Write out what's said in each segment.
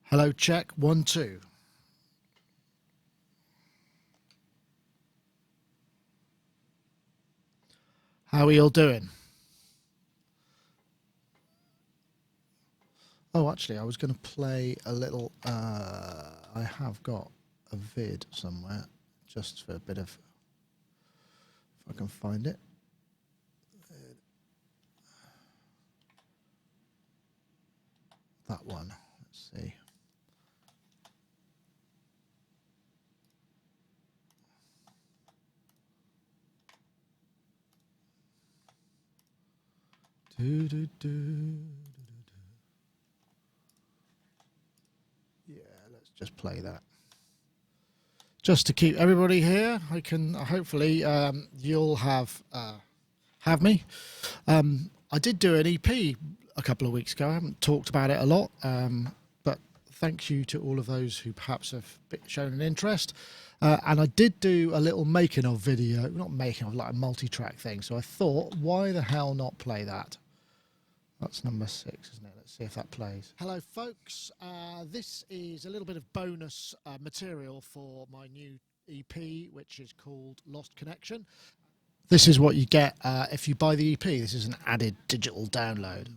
Hello, check, 1, 2. How are you all doing? Oh, actually, I was going to play a little, I have got a vid somewhere, just for a bit of, if I can find it. That one, let's see. Do, do, do. Yeah, let's just play that. Just to keep everybody here, I can hopefully you'll have me. I did do an EP a couple of weeks ago. I haven't talked about it a lot, but thank you to all of those who perhaps have shown an interest. And I did do a little making of video, not making of, like a multi-track thing. So I thought, why the hell not play that? That's number 6, isn't it? Let's see if that plays. Hello, folks. This is a little bit of bonus material for my new EP, which is called Lost Connection. This is what you get if you buy the EP. This is an added digital download.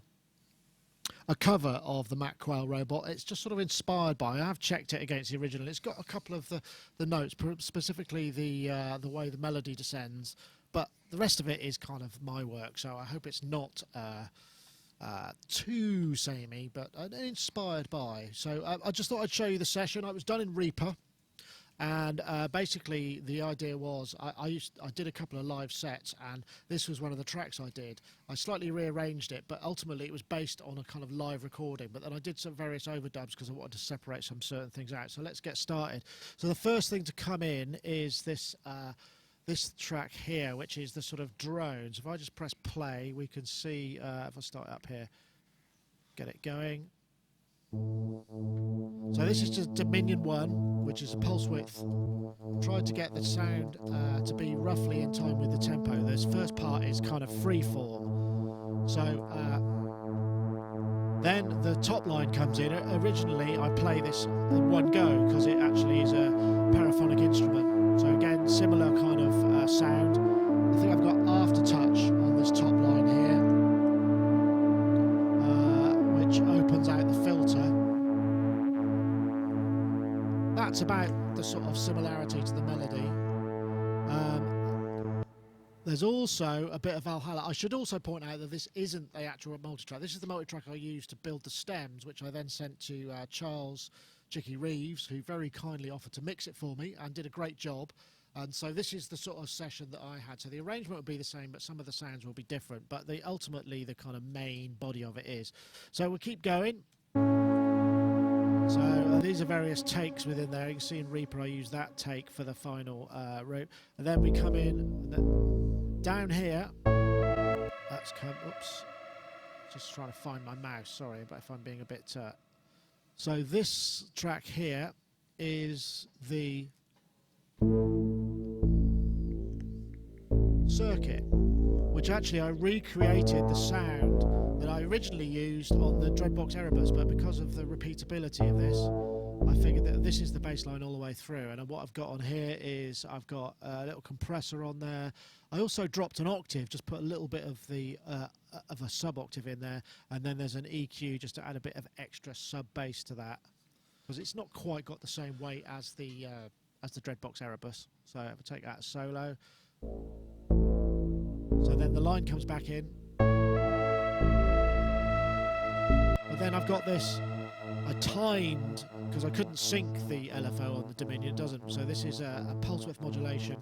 A cover of the Mac Quail robot. It's just sort of inspired by. I have checked it against the original. It's got a couple of the notes, specifically the way the melody descends, but the rest of it is kind of my work. So I hope it's not too samey, but inspired by. So I just thought I'd show you the session. I was done in Reaper, and basically the idea was I did a couple of live sets, and this was one of the tracks I did. I slightly rearranged it, but ultimately it was based on a kind of live recording. But then I did some various overdubs because I wanted to separate some certain things out. So let's get started. So the first thing to come in is this this track here, which is the sort of drones. If I just press play, we can see, if I start up here, get it going. So this is just Dominion 1, which is a pulse width. Tried to get the sound to be roughly in time with the tempo. This first part is kind of free form. So then the top line comes in. Originally I play this in one go because it actually is a paraphonic instrument. So again, similar kind of sound. I think I've got aftertouch on this top line here, which opens out the filter. That's about the sort of similarity to the melody. There's also a bit of Valhalla. I should also point out that this isn't the actual multitrack. This is the multitrack I used to build the stems, which I then sent to Charles Chicky Reeves, who very kindly offered to mix it for me and did a great job. And so this is the sort of session that I had. So the arrangement would be the same, but some of the sounds will be different. But ultimately, the kind of main body of it is. So we'll keep going. So these are various takes within there. You can see in Reaper I use that take for the final route. And then we come in and down here. Let's come, oops. Just trying to find my mouse, sorry, but if I'm being a bit... So this track here is the circuit, which actually I recreated the sound that I originally used on the Dreadbox Erebus, but because of the repeatability of this, I figured that this is the bass line all the way through. And what I've got on here is I've got a little compressor on there. I also dropped an octave, just put a little bit of the of a sub octave in there, and then there's an EQ just to add a bit of extra sub bass to that, because it's not quite got the same weight as the Dreadbox Erebus. So if I take that as solo, so then the line comes back in, but then I've got this. I timed, because I couldn't sync the LFO on the Dominion, it doesn't. So this is a pulse width modulation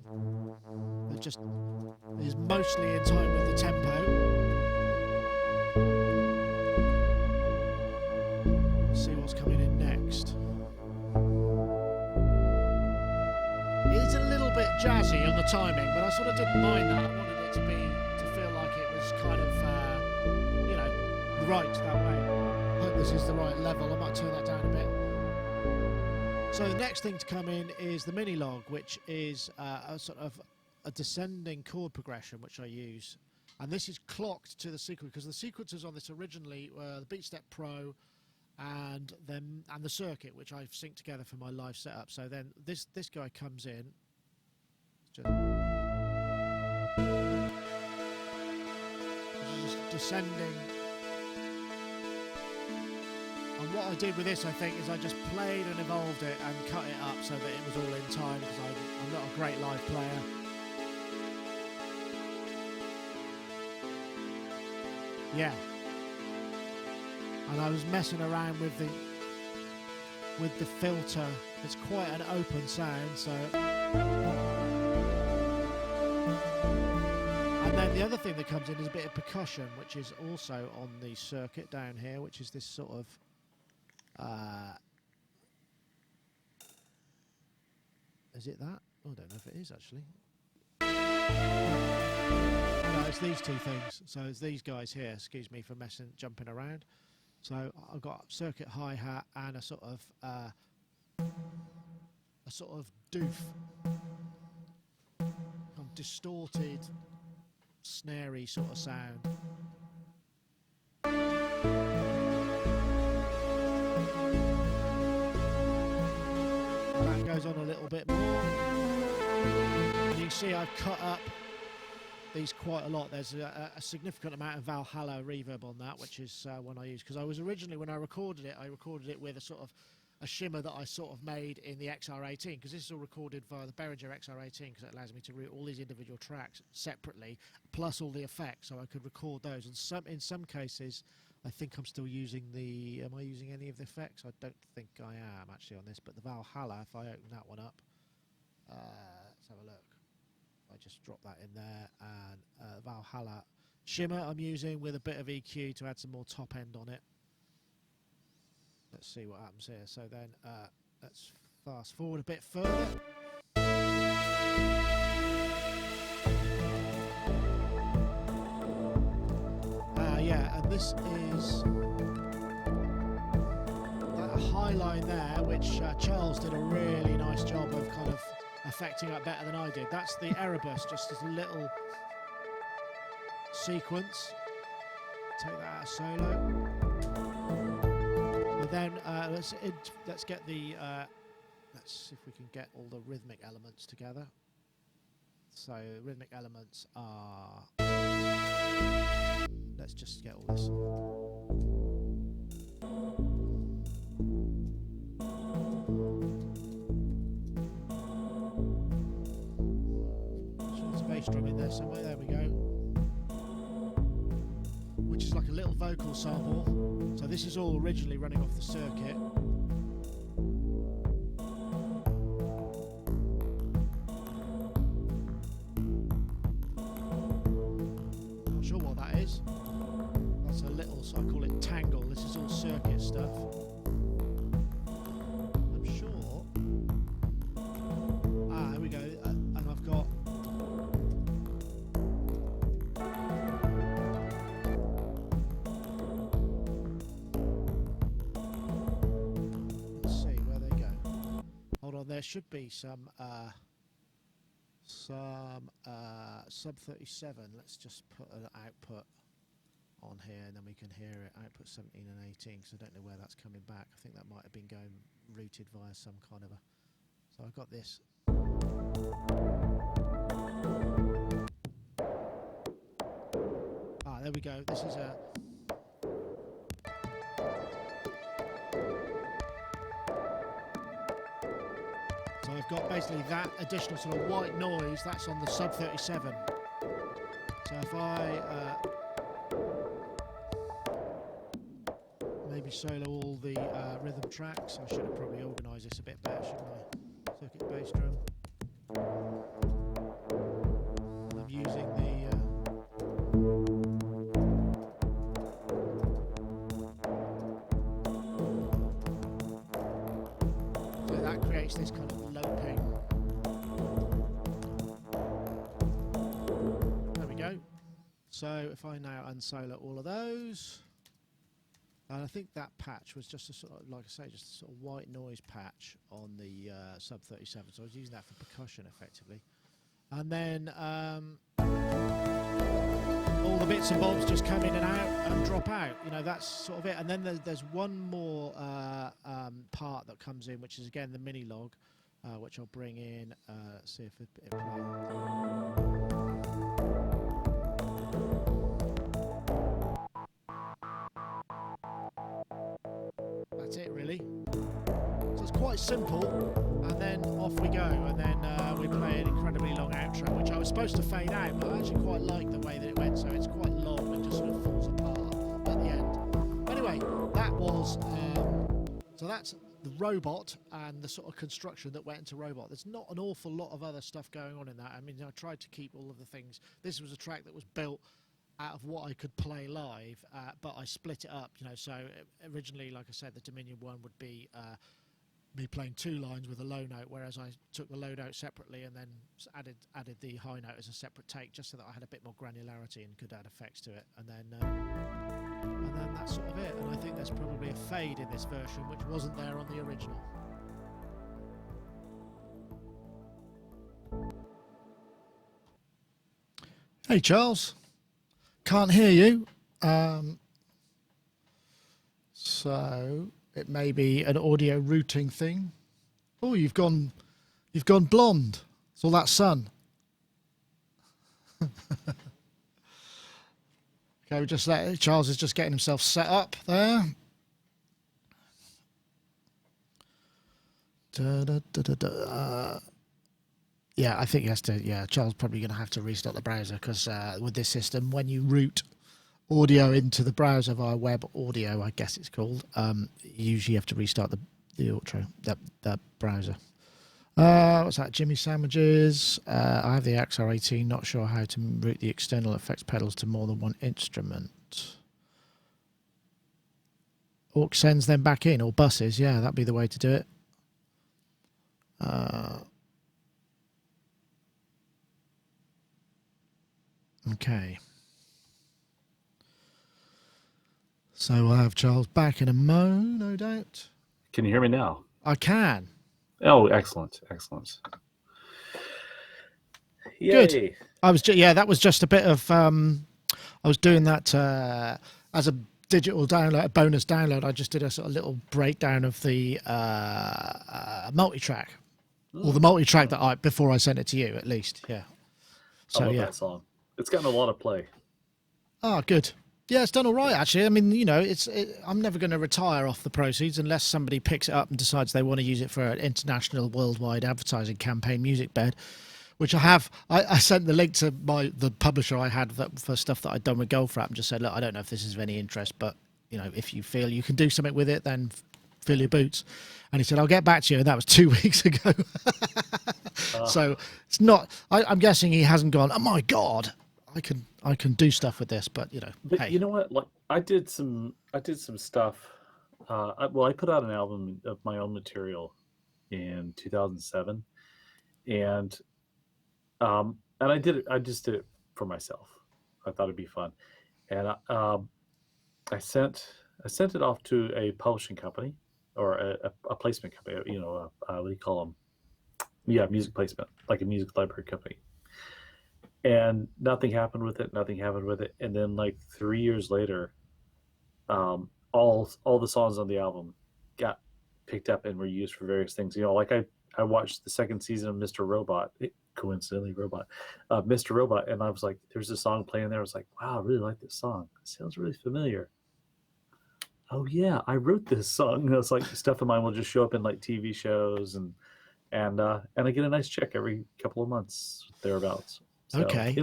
that just is mostly in time with the tempo. Let's see what's coming in next. It's a little bit jazzy on the timing, but I sort of didn't mind that. I wanted it to feel like it was kind of, right that way. I hope this is the right level. I might turn that down a bit. So the next thing to come in is the mini log, which is a sort of a descending chord progression which I use, and this is clocked to the sequence, because the sequencers on this originally were the BeatStep Pro and the circuit, which I've synced together for my live setup. So then this guy comes in, just descending. And what I did with this, I think, is I just played and evolved it and cut it up so that it was all in time, because I'm not a great live player. Yeah. And I was messing around with the filter. It's quite an open sound, so. And then the other thing that comes in is a bit of percussion, which is also on the circuit down here, which is this sort of is it that? Oh, I don't know if it is actually. No, it's these two things. So it's these guys here. Excuse me for jumping around. So I've got circuit hi-hat and a sort of doof, distorted, snarey sort of sound. That goes on a little bit more. And you can see I've cut up these quite a lot. There's a significant amount of Valhalla reverb on that, which is one I use, because I was originally, when I recorded it with a sort of a shimmer that I sort of made in the XR18, because this is all recorded via the Behringer XR18, because it allows me to route all these individual tracks separately, plus all the effects, so I could record those. And in some cases, I think I'm still using am I using any of the effects? I don't think I am actually on this, but the Valhalla, if I open that one up, let's have a look. I just drop that in there, and Valhalla shimmer I'm using with a bit of EQ to add some more top end on it. Let's see what happens here. So then let's fast forward a bit further. Yeah, and this is that high line there, which Charles did a really nice job of kind of affecting that better than I did. That's the Erebus, just as a little sequence. Take that out of solo. And then let's get the let's see if we can get all the rhythmic elements together. So rhythmic elements are, let's just get all this. So there's a bass drum in there somewhere. There we go. Which is like a little vocal sample. So this is all originally running off the circuit. Not sure what that is. That's a little, so I call it tangle. This is all circuit stuff. I'm sure. Here we go. And I've got there should be some sub 37. Let's just put an output on here and then we can hear it. Output 17 and 18, because I don't know where that's coming back. I think that might have been going routed via some kind of a. So I've got this. There we go. This is a. So I've got basically that additional sort of white noise, that's on the sub 37. So if I maybe solo all the rhythm tracks, I should have probably organised this a bit better, shouldn't I? Circuit bass drum. I'm using the so that creates this kind of loping. There we go. So if I now unsolo all of those, and I think that patch was just a sort of, like I say, just a sort of white noise patch on the sub 37. So I was using that for percussion effectively. And then all the bits and bobs just come in and out and drop out. You know, that's sort of it. And then there's one more part that comes in, which is again the mini log, which I'll bring in. See if it plays. That's it, really. So it's quite simple, and then off we go, and then we play an incredibly long outro, which I was supposed to fade out, but I actually quite like the way that it went, so it's quite long and just sort of falls apart at the end. Anyway, that was, so that's the robot and the sort of construction that went into robot. There's not an awful lot of other stuff going on in that. I mean, I tried to keep all of the things. This was a track that was built out of what I could play live, but I split it up, you know, so originally, like I said, the Dominion one would be me playing 2 lines with a low note, whereas I took the low note separately and then added the high note as a separate take, just so that I had a bit more granularity and could add effects to it, and then that's sort of it. And I think there's probably a fade in this version which wasn't there on the original. Hey Charles, can't hear you, so it may be an audio routing thing. Oh, you've gone blonde. It's all that sun. Okay, we just let Charles is just getting himself set up there. Yeah, I think he has to. Yeah, Charles probably going to have to restart the browser because with this system, when you route audio into the browser via web audio, I guess it's called, you usually have to restart the outro, that browser. What's that? Jimmy Sandwiches. I have the XR18, not sure how to route the external effects pedals to more than one instrument. Aux sends them back in, or buses, yeah, that'd be the way to do it. Okay. So we'll have Charles back in a no doubt. Can you hear me now? I can. Oh, excellent. Yay. Good. That was just a bit of, I was doing that as a digital download, a bonus download. I just did a sort of little breakdown of the multi-track. Or the multi-track that before I sent it to you, at least, yeah. So, I love that song. It's gotten a lot of play. Oh, good. Yeah, it's done all right, actually. I mean, you know, I'm never going to retire off the proceeds unless somebody picks it up and decides they want to use it for an international, worldwide advertising campaign music bed, which I have. I sent the link to the publisher I had for stuff that I'd done with Goldfrapp and just said, look, I don't know if this is of any interest, but, you know, if you feel you can do something with it, then fill your boots. And he said, I'll get back to you. And that was 2 weeks ago. So it's not, I'm guessing he hasn't gone, oh, my God. I can do stuff with this, but you know. But hey. You know what? Like I did some stuff. I put out an album of my own material in 2007, and I did it. I just did it for myself. I thought it'd be fun, and I sent it off to a publishing company or a placement company. You know, what do you call them? Yeah, music placement, like a music library company. And nothing happened with it. And then like 3 years later, all the songs on the album got picked up and were used for various things. You know, like I watched the second season of Mr. Robot, coincidentally Mr. Robot, and I was like, there's a song playing there. I was like, wow, I really like this song. It sounds really familiar. Oh yeah, I wrote this song. And it's like stuff of mine will just show up in like TV shows and I get a nice check every couple of months thereabouts. So, okay,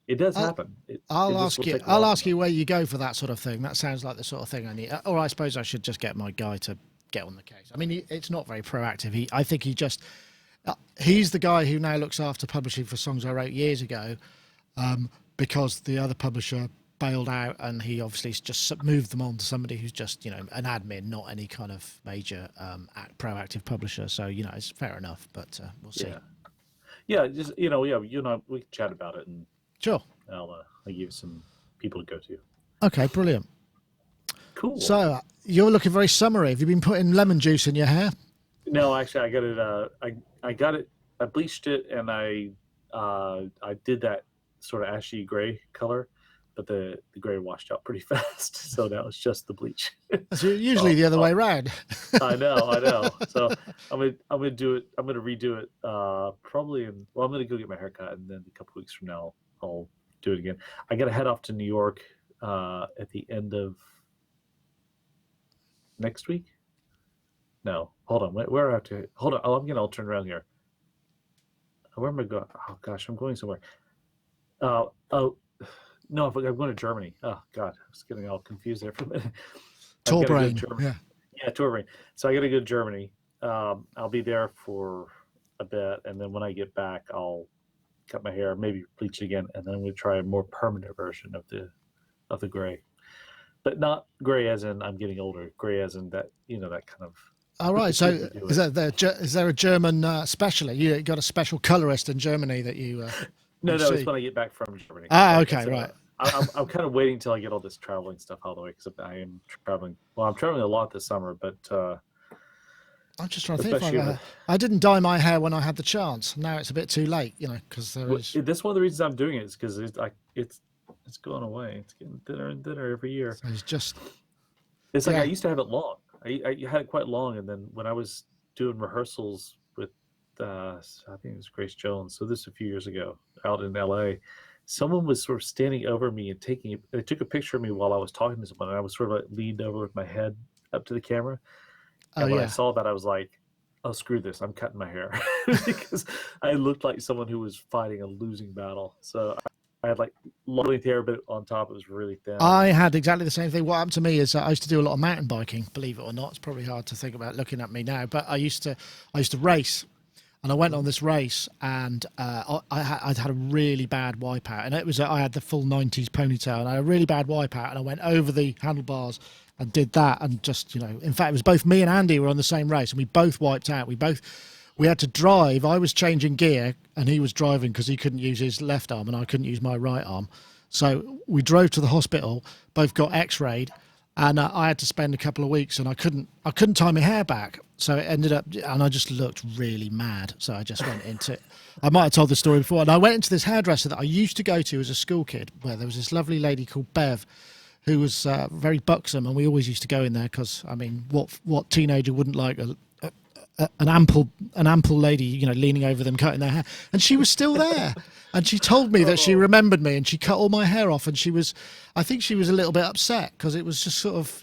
it does happen. I'll ask you where you go for that sort of thing. That sounds like the sort of thing I need. Or I suppose I should just get my guy to get on the case. I mean, it's not very proactive. I think he's the guy who now looks after publishing for songs I wrote years ago, because the other publisher bailed out, and he obviously just moved them on to somebody who's just, you know, an admin, not any kind of major proactive publisher. So, you know, it's fair enough, but we'll see. Yeah, just we can chat about it, and sure, I'll give you some people to go to. Okay, brilliant. Cool. So you're looking very summery. Have you been putting lemon juice in your hair? No, actually, I got it. I got it. I bleached it, and I did that sort of ashy gray color. but the gray washed out pretty fast. So now it's just the bleach. That's usually the other way around. I know. So I'm gonna do it. I'm gonna redo it. Probably I'm gonna go get my haircut, and then a couple weeks from now I'll do it again. I gotta head off to New York at the end of next week. No, hold on. Where I have to hold on? Oh, I'll turn around here. Where am I going? Oh gosh, I'm going somewhere. Oh no, I'm going to Germany. Oh God, I was getting all confused there for a minute. Tour brain. Yeah, tour brain. So I got to go to Germany. I'll be there for a bit, and then when I get back, I'll cut my hair, maybe bleach it again, and then I'm going to try a more permanent version of the gray, but not gray as in I'm getting older. Gray as in that that kind of. All right. So is there a German specialist? You got a special colorist in Germany that you? No, it's when I get back from Germany. Okay, so, right. I'm kind of waiting till I get all this traveling stuff out of the way because I am traveling. Well, I'm traveling a lot this summer, but I'm just trying to think. I didn't dye my hair when I had the chance. Now it's a bit too late, because That's one of the reasons I'm doing it is because it's going away. It's getting thinner and thinner every year. So it's like I used to have it long. I had it quite long, and then when I was doing rehearsals with, I think it was Grace Jones. So this was a few years ago out in LA. Someone was sort of standing over me and they took a picture of me while I was talking to someone, and I was sort of like leaned over with my head up to the camera. And when I saw that, I was like, "Oh, screw this! I'm cutting my hair," because I looked like someone who was fighting a losing battle. So I had like long length hair, but on top it was really thin. I had exactly the same thing. What happened to me is I used to do a lot of mountain biking. Believe it or not, it's probably hard to think about looking at me now, but I used to race. And I went on this race, and I'd had a really bad wipeout, and I had the full 90s ponytail, and I had a really bad wipeout, and I went over the handlebars and did that, and just in fact, it was both me and Andy were on the same race, and we both wiped out. We had to drive. I was changing gear, and he was driving because he couldn't use his left arm, and I couldn't use my right arm. So we drove to the hospital, both got X-rayed. And I had to spend a couple of weeks, and I couldn't tie my hair back. So it ended up, and I just looked really mad. So I just went into, I might have told the story before, and I went into this hairdresser that I used to go to as a school kid, where there was this lovely lady called Bev, who was very buxom, and we always used to go in there because, I mean, what teenager wouldn't like an ample lady, leaning over them cutting their hair, and she was still there. And she told me that she remembered me, and she cut all my hair off, and I think she was a little bit upset because it was just sort of,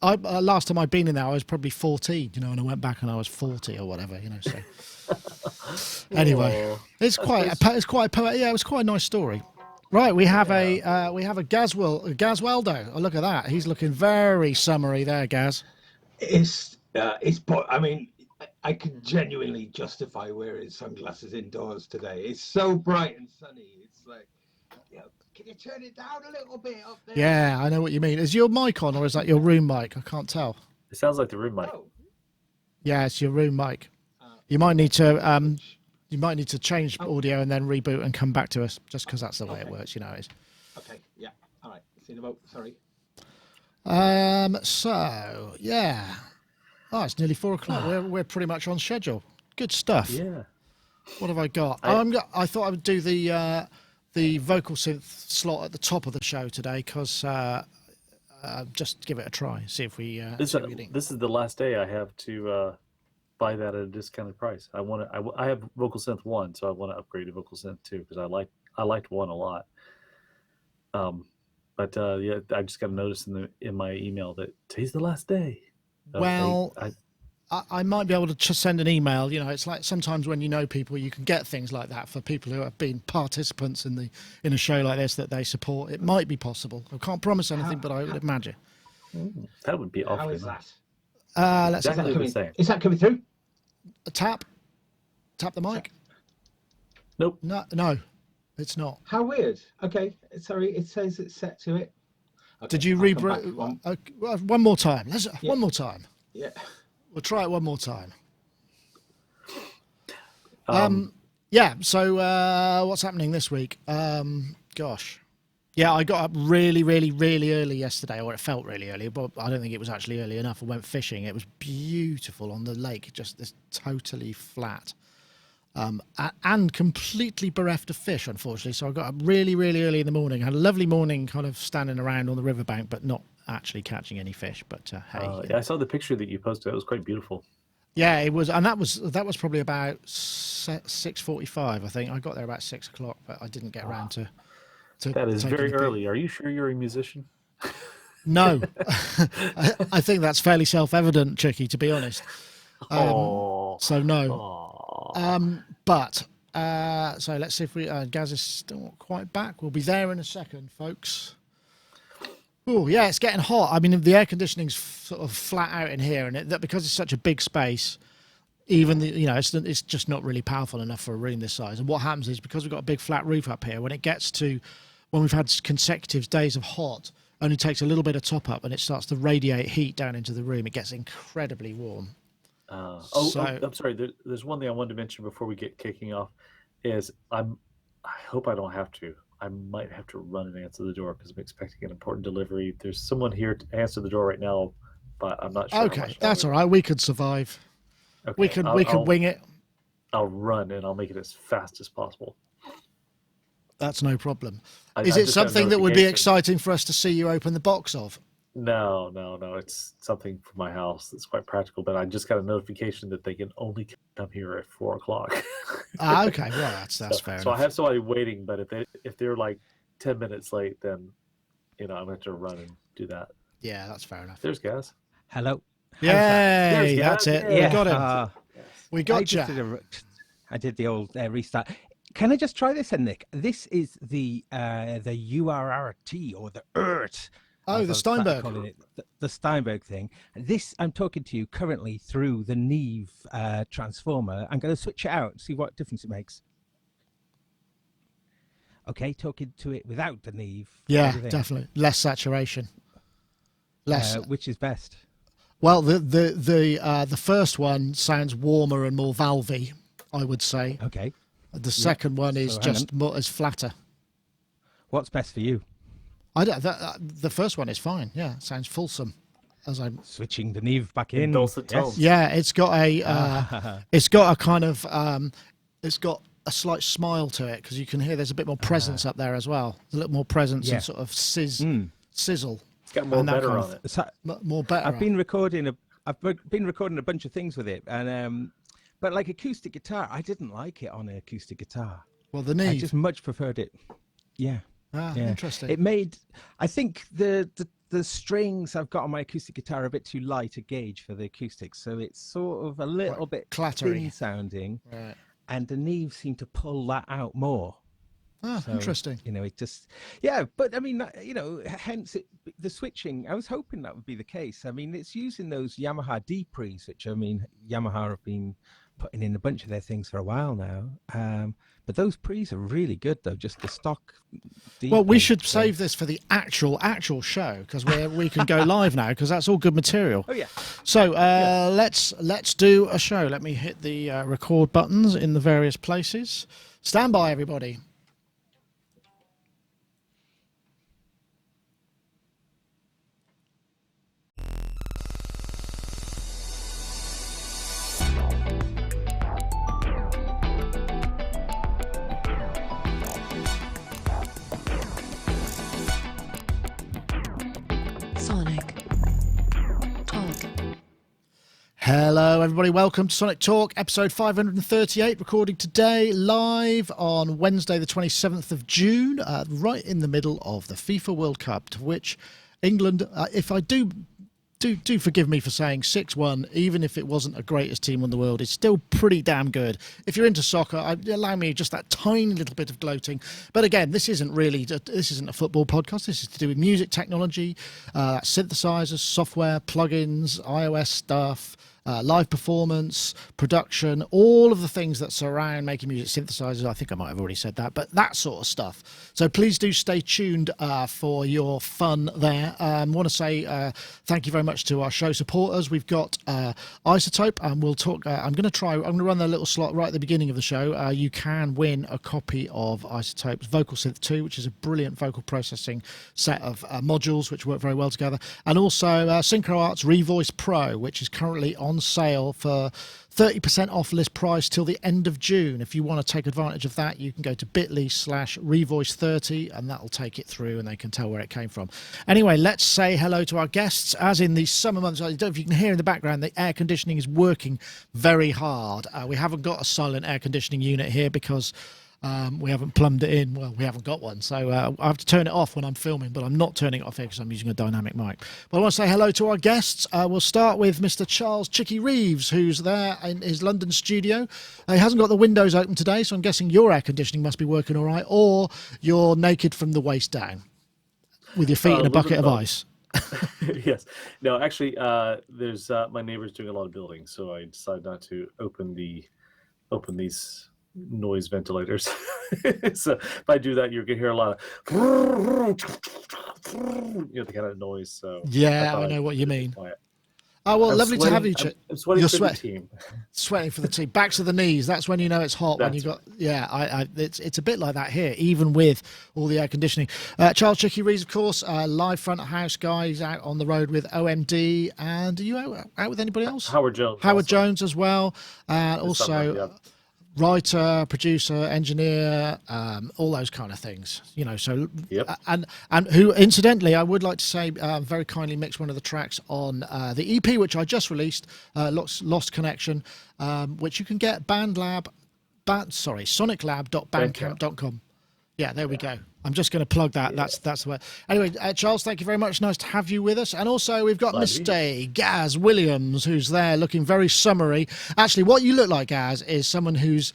last time I'd been in there, I was probably 14, and I went back and I was 40 or whatever, so. Anyway, it was quite a nice story. Right, we have a Gasweldo. Oh, look at that. He's looking very summery there, Gaz. I mean, I can genuinely justify wearing sunglasses indoors today. It's so bright and sunny. It's like, can you turn it down a little bit up there? Yeah, I know what you mean. Is your mic on, or is that your room mic? I can't tell. It sounds like the room mic. Oh. Yeah, it's your room mic. You might need to change audio and then reboot and come back to us, just because that's the way it works. It's. Okay. Yeah. All right. See you in a moment. Sorry. So yeah. Oh, it's nearly 4:00. We're pretty much on schedule. Good stuff. Yeah. What have I got? I thought I would do the vocal synth slot at the top of the show today because just give it a try. See if we. This is the last day I have to buy that at a discounted price. I have Vocal Synth 1, so I want to upgrade to Vocal Synth 2 because I liked 1 a lot. But I just got a notice in my email that today's the last day. Well, I might be able to just send an email. It's like sometimes when you know people, you can get things like that for people who have been participants in a show like this that they support. It might be possible. I can't promise anything, but I would imagine. That would be awful. How is that? Let's exactly have the same. Is that coming through? Tap the mic. Nope. No, it's not. How weird. Okay, sorry. It says it's set to it. Okay, Did you one more time? One more time. Yeah. We'll try it one more time. Yeah. So what's happening this week? Gosh. Yeah, I got up really, really, really early yesterday, or it felt really early, but I don't think it was actually early enough. I went fishing. It was beautiful on the lake, just this totally flat. and completely bereft of fish, unfortunately. So I got up really, really early in the morning. Had a lovely morning kind of standing around on the riverbank, but not actually catching any fish. But hey. Yeah, I saw the picture that you posted. It was quite beautiful. Yeah, it was. And that was probably about 6:45, I think. I got there about 6 o'clock, but I didn't get around to That is taking very a peek. early. Are you sure you're a musician? No. I think that's fairly self-evident, Chicky, to be honest. So no. But so let's see if we Gaz is still not quite back. We'll be there in a second, folks. Oh yeah, it's getting hot. I mean, the air conditioning's sort of flat out in here, and that because it's such a big space, even it's just not really powerful enough for a room this size. And what happens is, because we've got a big flat roof up here, when we've had consecutive days of hot, only takes a little bit of top up and it starts to radiate heat down into the room. It gets incredibly warm. I'm sorry. There's one thing I wanted to mention before we get kicking off. Is I hope I don't have to. I might have to run and answer the door because I'm expecting an important delivery. There's someone here to answer the door right now, but I'm not sure. Okay, that's all right. We could survive. Okay, we can wing it. I'll run and I'll make it as fast as possible. That's no problem. Is it something that would be exciting for us to see you open the box of? No. It's something for my house that's quite practical, but I just got a notification that they can only come here at 4 o'clock. Okay. Well, that's fair enough. So I have somebody waiting, but if they're like 10 minutes late, then I'm going to have to run and do that. Yeah, that's fair enough. There's Gaz. Hello. Yay, that's it. Yeah. We got him. We got you. I did the old restart. Can I just try this then, Nick? This is the URRT or the ERT. Oh, the Steinberg. The Steinberg thing. This, I'm talking to you currently through the Neve transformer. I'm going to switch it out and see what difference it makes. Okay, talking to it without the Neve. Yeah, definitely. Less saturation. Less. Which is best? Well, the first one sounds warmer and more valvey, I would say. Okay. The second one is is flatter. What's best for you? The first one is fine. Yeah, sounds fulsome. As I'm switching the Neve back in. Dulcet tones. Yeah, it's got a kind of it's got a slight smile to it because you can hear there's a bit more presence up there as well. There's a little more presence and sort of sizzle. It's got more better on it. More better. I've been recording a bunch of things with it, and but like acoustic guitar, I didn't like it on an acoustic guitar. Well, the Neve. I just much preferred it. Yeah. Interesting. It made. I think the strings I've got on my acoustic guitar are a bit too light a gauge for the acoustics, so it's sort of a little bit clattery thin sounding. Right. And the Neve seemed to pull that out more. Oh, so, interesting. It just, but I mean, hence the switching. I was hoping that would be the case. I mean, it's using those Yamaha D pre's, which Yamaha have been putting in a bunch of their things for a while now. But those pre's are really good, though. Just the stock. Well, we should save this for the actual show because we can go live now because that's all good material. Oh yeah. So let's do a show. Let me hit the record buttons in the various places. Stand by, everybody. Hello, everybody. Welcome to Sonic Talk, episode 538, recording today live on Wednesday, the 27th of June, right in the middle of the FIFA World Cup, to which England, if I do forgive me for saying 6-1, even if it wasn't the greatest team in the world, it's still pretty damn good. If you're into soccer, allow me just that tiny little bit of gloating. But again, this isn't a football podcast. This is to do with music technology, synthesizers, software, plugins, iOS stuff, live performance, production, all of the things that surround making music, synthesizers. I think I might have already said that, but that sort of stuff. So please do stay tuned for your fun there. I want to say thank you very much to our show supporters. We've got Isotope, and we'll talk. I'm going to run their little slot right at the beginning of the show. You can win a copy of Isotope's Vocal Synth 2, which is a brilliant vocal processing set of modules which work very well together, and also Synchro Arts Revoice Pro, which is currently on on sale for 30% off list price till the end of June. If you want to take advantage of that, you can go to bit.ly/revoice30 and that'll take it through and they can tell where it came from. Anyway, let's say hello to our guests. As in the summer months, I don't know if you can hear in the background, the air conditioning is working very hard. We haven't got a silent air conditioning unit here because we haven't plumbed it in. Well, we haven't got one, so I have to turn it off when I'm filming, but I'm not turning it off here because I'm using a dynamic mic. But I want to say hello to our guests. We'll start with Mr. Charles Chicky Reeves, who's there in his London studio. He hasn't got the windows open today, so I'm guessing your air conditioning must be working all right, or you're naked from the waist down with your feet in a bucket of ice. Yes. No, actually, there's my neighbor's doing a lot of building, so I decided not to open these noise ventilators. So if I do that, you're gonna hear a lot of the kind of noise. So yeah, I know what you mean. Oh well, I'm lovely to have you. I'm sweating You're for the team. Sweating for the team. Back to the knees. That's when you know it's hot. That's when you got it's a bit like that here, even with all the air conditioning. Charles Chicky Reeves, of course, live front of house guy. He's out on the road with OMD, and are you out with anybody else? Howard Jones. Howard Jones as well, and also. Yeah. Writer, producer, engineer, all those kind of things, so Yep. and who incidentally I would like to say very kindly mixed one of the tracks on the EP which I just released, Lost Connection, which you can get soniclab.bandcamp.com. Yeah, there we go. I'm just going to plug that. Yeah. That's the way. Anyway, Charles, thank you very much. Nice to have you with us. And also we've got Mr. Gaz Williams, who's there looking very summery. Actually, what you look like, Gaz, is someone who's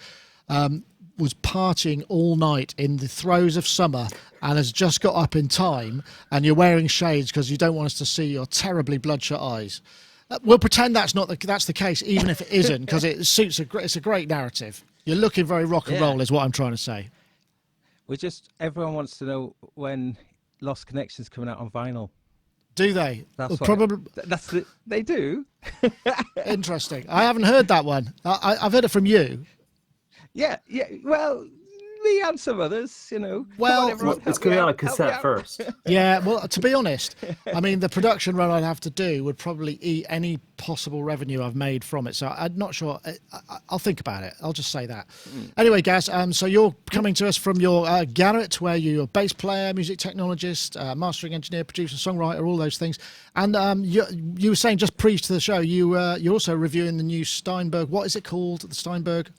was partying all night in the throes of summer and has just got up in time, and you're wearing shades because you don't want us to see your terribly bloodshot eyes. We'll pretend that's the case, even if it isn't, because it suits it's a great narrative. You're looking very rock and roll, is what I'm trying to say. Everyone wants to know when Lost Connection's coming out on vinyl. Do they? That's probably. They do. Interesting. I haven't heard that one. I've heard it from you. Yeah. Well, me and some others, Well, it's going to be on a cassette first. Yeah, well, to be honest, I mean, the production run I'd have to do would probably eat any possible revenue I've made from it. So I'm not sure. I'll think about it. I'll just say that. Anyway, Gaz, so you're coming to us from your garret, where you're a bass player, music technologist, mastering engineer, producer, songwriter, all those things. And you were saying just pre to the show, you're also reviewing the new Steinberg. What is it called? The Steinberg?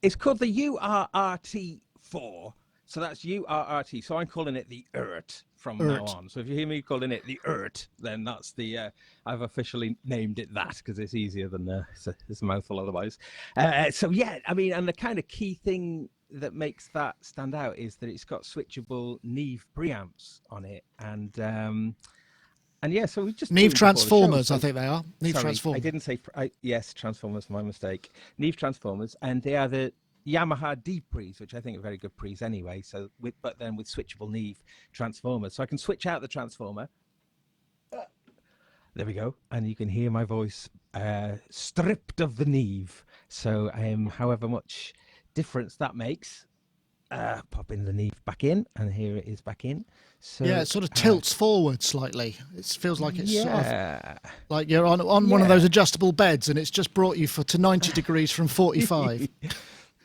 It's called the URRT4, so that's URRT. So I'm calling it the URT from now on. So if you hear me calling it the URT, then that's I've officially named it that because it's easier than it's a mouthful otherwise. So yeah, I mean, and the kind of key thing that makes that stand out is that it's got switchable Neve preamps on it, and yeah, so we just Neve Transformers, I think they are. Neve Transformers. I didn't say yes, Transformers. My mistake. Neve Transformers, and they are the Yamaha D pre's, which I think are very good pre's anyway. So, but then with switchable Neve Transformers, so I can switch out the transformer. There we go, and you can hear my voice stripped of the Neve. So, however much difference that makes. Popping the Neve back in, and here it is back in. So yeah, it sort of tilts forward slightly. It feels like it's sort of like you're on one of those adjustable beds, and it's just brought you to 90 degrees from 45.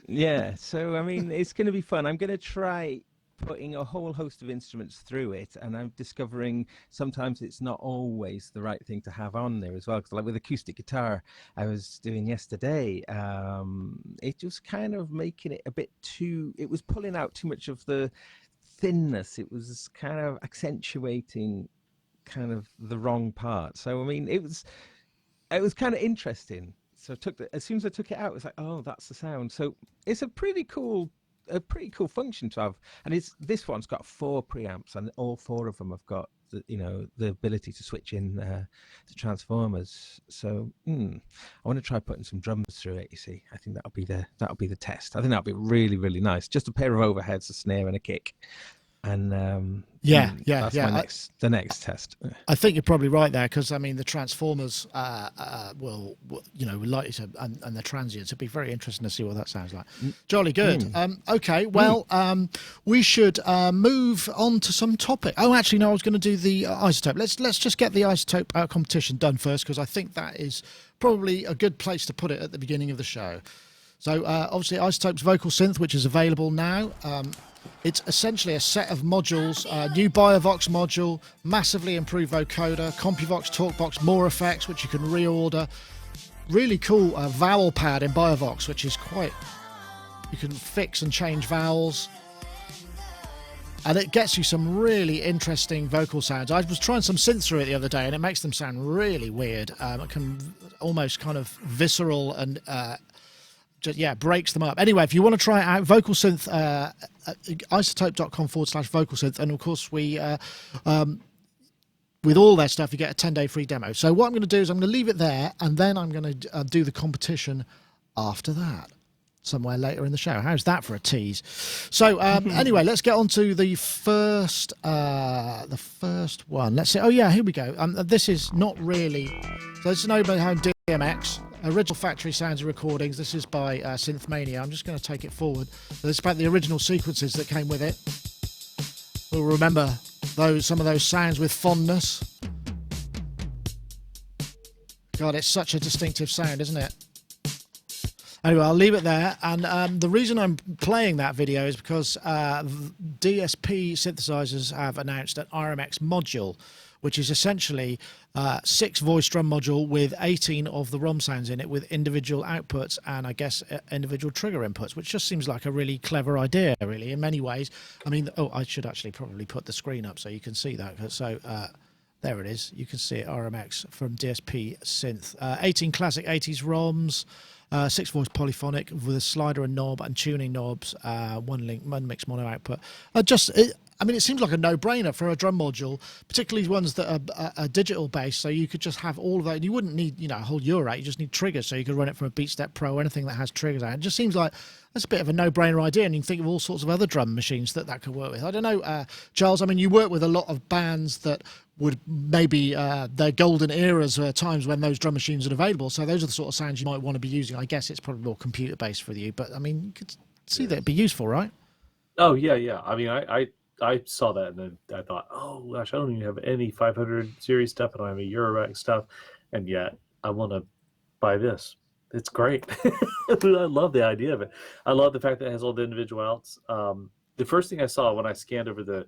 Yeah, so I mean, it's going to be fun. I'm going to try putting a whole host of instruments through it, and I'm discovering sometimes it's not always the right thing to have on there as well, because like with acoustic guitar I was doing yesterday, it was kind of making it a bit too, it was pulling out too much of the thinness. It was kind of accentuating kind of the wrong part. So I mean, it was kind of interesting. So as soon as I took it out, it was like, oh, that's the sound. So it's a pretty cool function to have, and this one's got 4 preamps, and all 4 of them have got the ability to switch in the transformers. So I want to try putting some drums through it. You see, I think that'll be the test. I think that'll be really, really nice. Just a pair of overheads, a snare, and a kick. and Yeah, that's my the next test. I think you're probably right there, because I mean the Transformers will likely to, and the Transients. It'd be very interesting to see what that sounds like. Jolly good. Okay, well, we should move on to some topic. Oh, actually, no, I was going to do the isotope. Let's just get the isotope competition done first, because I think that is probably a good place to put it at the beginning of the show. So obviously, Isotope's vocal synth, which is available now. It's essentially a set of modules, new Biovox module, massively improved vocoder, CompuVox, TalkBox, more effects, which you can reorder. Really cool vowel pad in Biovox, which is you can fix and change vowels. And it gets you some really interesting vocal sounds. I was trying some synth through it the other day, and it makes them sound really weird. It can almost kind of visceral and... breaks them up. Anyway, if you want to try it out, vocal synth, isotope.com/vocal synth, and of course we with all their stuff you get a 10-day free demo. So what I'm going to do is I'm going to leave it there, and then I'm going to do the competition after that, somewhere later in the show. How's that for a tease? So anyway, let's get on to the first one. Let's see. Oh yeah, here we go. This is not really, so it's an open home DMX. Original factory sounds and recordings. This is by Synthmania. I'm just going to take it forward. So this is about the original sequences that came with it. We'll remember some of those sounds with fondness. God, it's such a distinctive sound, isn't it? Anyway, I'll leave it there. And the reason I'm playing that video is because DSP synthesizers have announced an RMX module, which is essentially 6 voice drum module with 18 of the ROM sounds in it, with individual outputs and I guess individual trigger inputs, which just seems like a really clever idea, really, in many ways. I mean, I should actually probably put the screen up so you can see that. So there it is. You can see it, RMX from DSP Synth. 18 classic 80s ROMs, 6 voice polyphonic with a slider and knob and tuning knobs, one mix mono output. I mean, it seems like a no-brainer for a drum module, particularly ones that are digital based. So you could just have all of that. You wouldn't need, a whole Euro. You just need triggers. So you could run it from a BeatStep Pro or anything that has triggers out. It just seems like that's a bit of a no-brainer idea. And you can think of all sorts of other drum machines that could work with. I don't know, Charles. I mean, you work with a lot of bands that would maybe their golden eras are times when those drum machines are available. So those are the sort of sounds you might want to be using. I guess it's probably more computer based for you. But I mean, you could see that it'd be useful, right? Oh yeah. I mean, I saw that and then I thought, oh gosh, I don't even have any 500 series stuff. I don't have any Eurorack stuff, and yet I want to buy this. It's great. I love the idea of it. I love the fact that it has all the individual outs. The first thing I saw when I scanned over the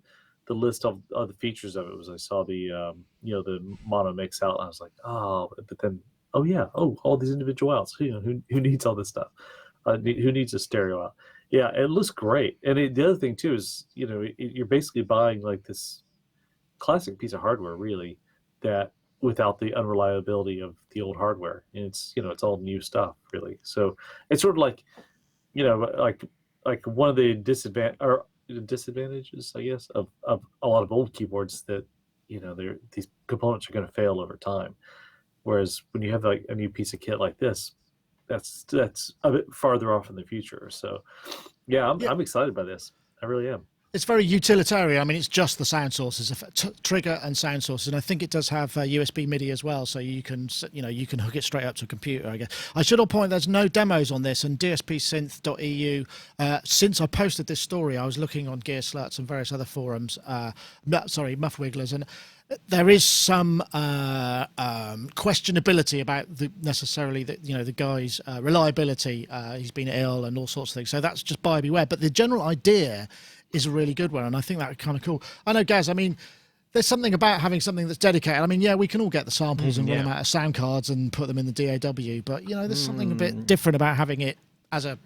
list of the features of it was I saw the the mono mix out, and I was like, oh, but then all these individual outs. Who needs all this stuff? Who needs a stereo out? Yeah, it looks great. And the other thing too is, you're basically buying like this classic piece of hardware, really, that without the unreliability of the old hardware. And it's all new stuff, really. So it's sort of like, like one of the disadvantages, I guess, of a lot of old keyboards that, these components are going to fail over time. Whereas when you have like a new piece of kit like this, that's a bit farther off in the future. So yeah, I'm excited by this. I really am. It's very utilitarian. I mean, it's just the sound sources, trigger and sound sources, and I think it does have USB MIDI as well, so you can hook it straight up to a computer, I guess. I should all point there's no demos on this, and dspsynth.eu. Since I posted this story, I was looking on Gear Sluts and various other forums. Muff Wigglers, and there is some questionability about the guy's reliability. He's been ill and all sorts of things, so that's just buyer beware. But the general idea is a really good one, and I think that's kind of cool. I know, Gaz, I mean, there's something about having something that's dedicated. I mean, yeah, we can all get the samples and run them out of sound cards and put them in the DAW, but there's something a bit different about having it as a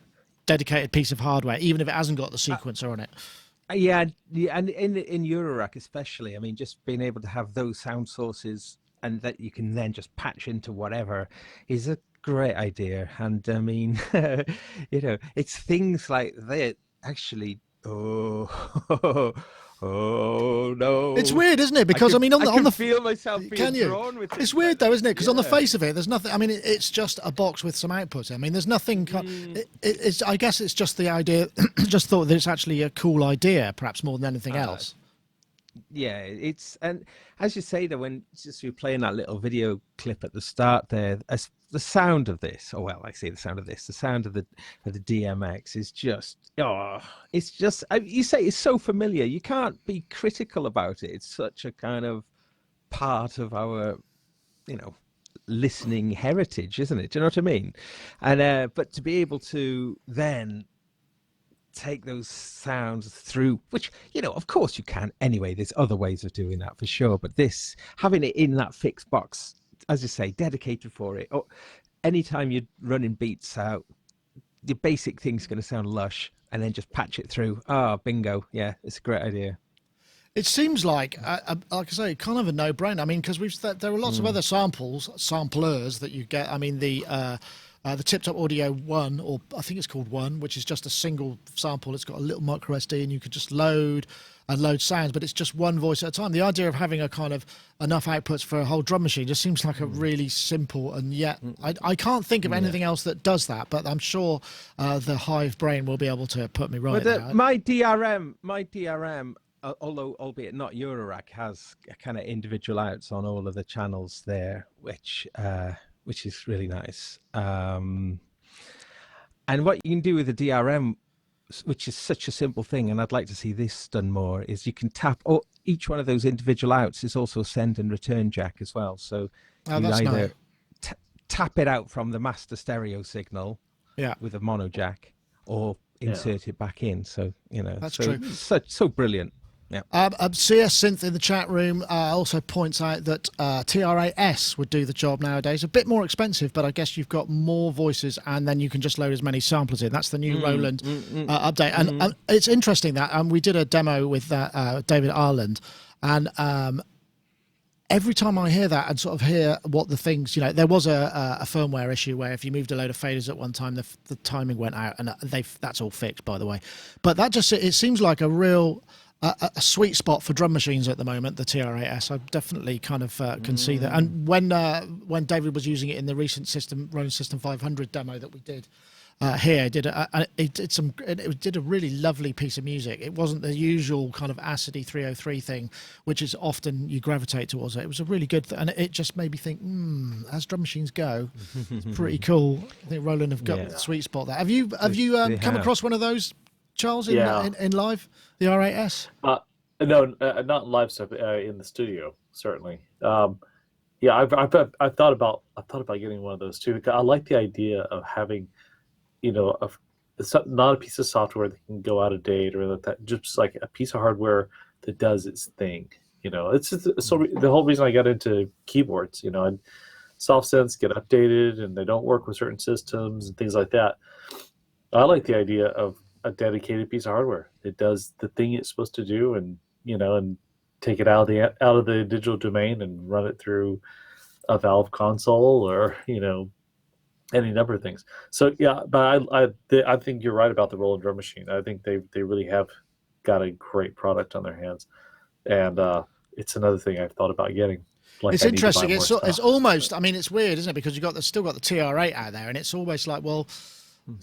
dedicated piece of hardware, even if it hasn't got the sequencer on it. Yeah, and in Eurorack especially, I mean, just being able to have those sound sources and that you can then just patch into whatever is a great idea. And I mean, it's things like that actually Oh, oh no! It's weird, isn't it? Because I mean, on can the feel myself being can you? drawn with It's it, weird though, isn't it? Because on the yeah. face of it, there's nothing. I mean, it's just a box with some outputs. I mean, there's nothing. It's. I guess it's just the idea. Just thought that it's actually a cool idea, perhaps more than anything else. Yeah, it's, and as you say, that when just you're playing that little video clip at the start there, as the sound of this, oh well, I say the sound of this, the sound of the DMX is just, it's just, you say it's so familiar, you can't be critical about it. It's such a kind of part of our, listening heritage, isn't it? Do you know what I mean? And but to be able to then take those sounds through, which of course you can anyway, there's other ways of doing that for sure, but this, having it in that fixed box, as you say, dedicated for it, or anytime you're running beats out, the basic thing's going to sound lush, and then just patch it through. Bingo. Yeah, it's a great idea. It seems like I say, kind of a no-brainer. I mean, because there are lots of other samplers that you get. I mean, the Tip Top Audio 1, or I think it's called 1, which is just a single sample. It's got a little micro SD, and you could just load sounds, but it's just one voice at a time. The idea of having a kind of enough outputs for a whole drum machine just seems like a really simple, and yet I can't think of anything else that does that, but I'm sure the Hive brain will be able to put me right there. My DRM, although albeit not Eurorack, has kind of individual outs on all of the channels there, which is really nice. And what you can do with the DRM, which is such a simple thing, and I'd like to see this done more, is you can tap, each one of those individual outs is also a send and return jack as well. So you either tap it out from the master stereo signal with a mono jack, or insert it back in. So, that's true. So brilliant. Yeah. CS Synth in the chat room also points out that TRAS would do the job nowadays. A bit more expensive, but I guess you've got more voices, and then you can just load as many samplers in. That's the new Roland update. And it's interesting that we did a demo with David Ireland, and every time I hear that and sort of hear what the things, there was a firmware issue where if you moved a load of faders at one time, the timing went out, and that's all fixed, by the way. But that it seems like a real... a sweet spot for drum machines at the moment, the TRAS. I definitely kind of can see that. And when David was using it in the recent Roland System 500 demo that we did here, it did a really lovely piece of music. It wasn't the usual kind of acidy 303 thing, which is often you gravitate towards it. It was a really good and it just made me think, as drum machines go, it's pretty cool. I think Roland have got the sweet spot there. Have you come across one of those, Charles, in live, the RAS? No, not live stuff. In the studio, certainly. I've thought about getting one of those too. I like the idea of having, it's not a piece of software that can go out of date or that, just like a piece of hardware that does its thing. It's so the whole reason I got into keyboards. And soft synths get updated and they don't work with certain systems and things like that. I like the idea of a dedicated piece of hardware. It does the thing it's supposed to do, and and take it out of the digital domain and run it through a Valve console or any number of things. So but I think you're right about the Roland drum machine. I think they really have got a great product on their hands, and it's another thing I've thought about getting. It's interesting. It's almost. I mean, it's weird, isn't it? Because still got the TR8 out there, and it's almost like, well,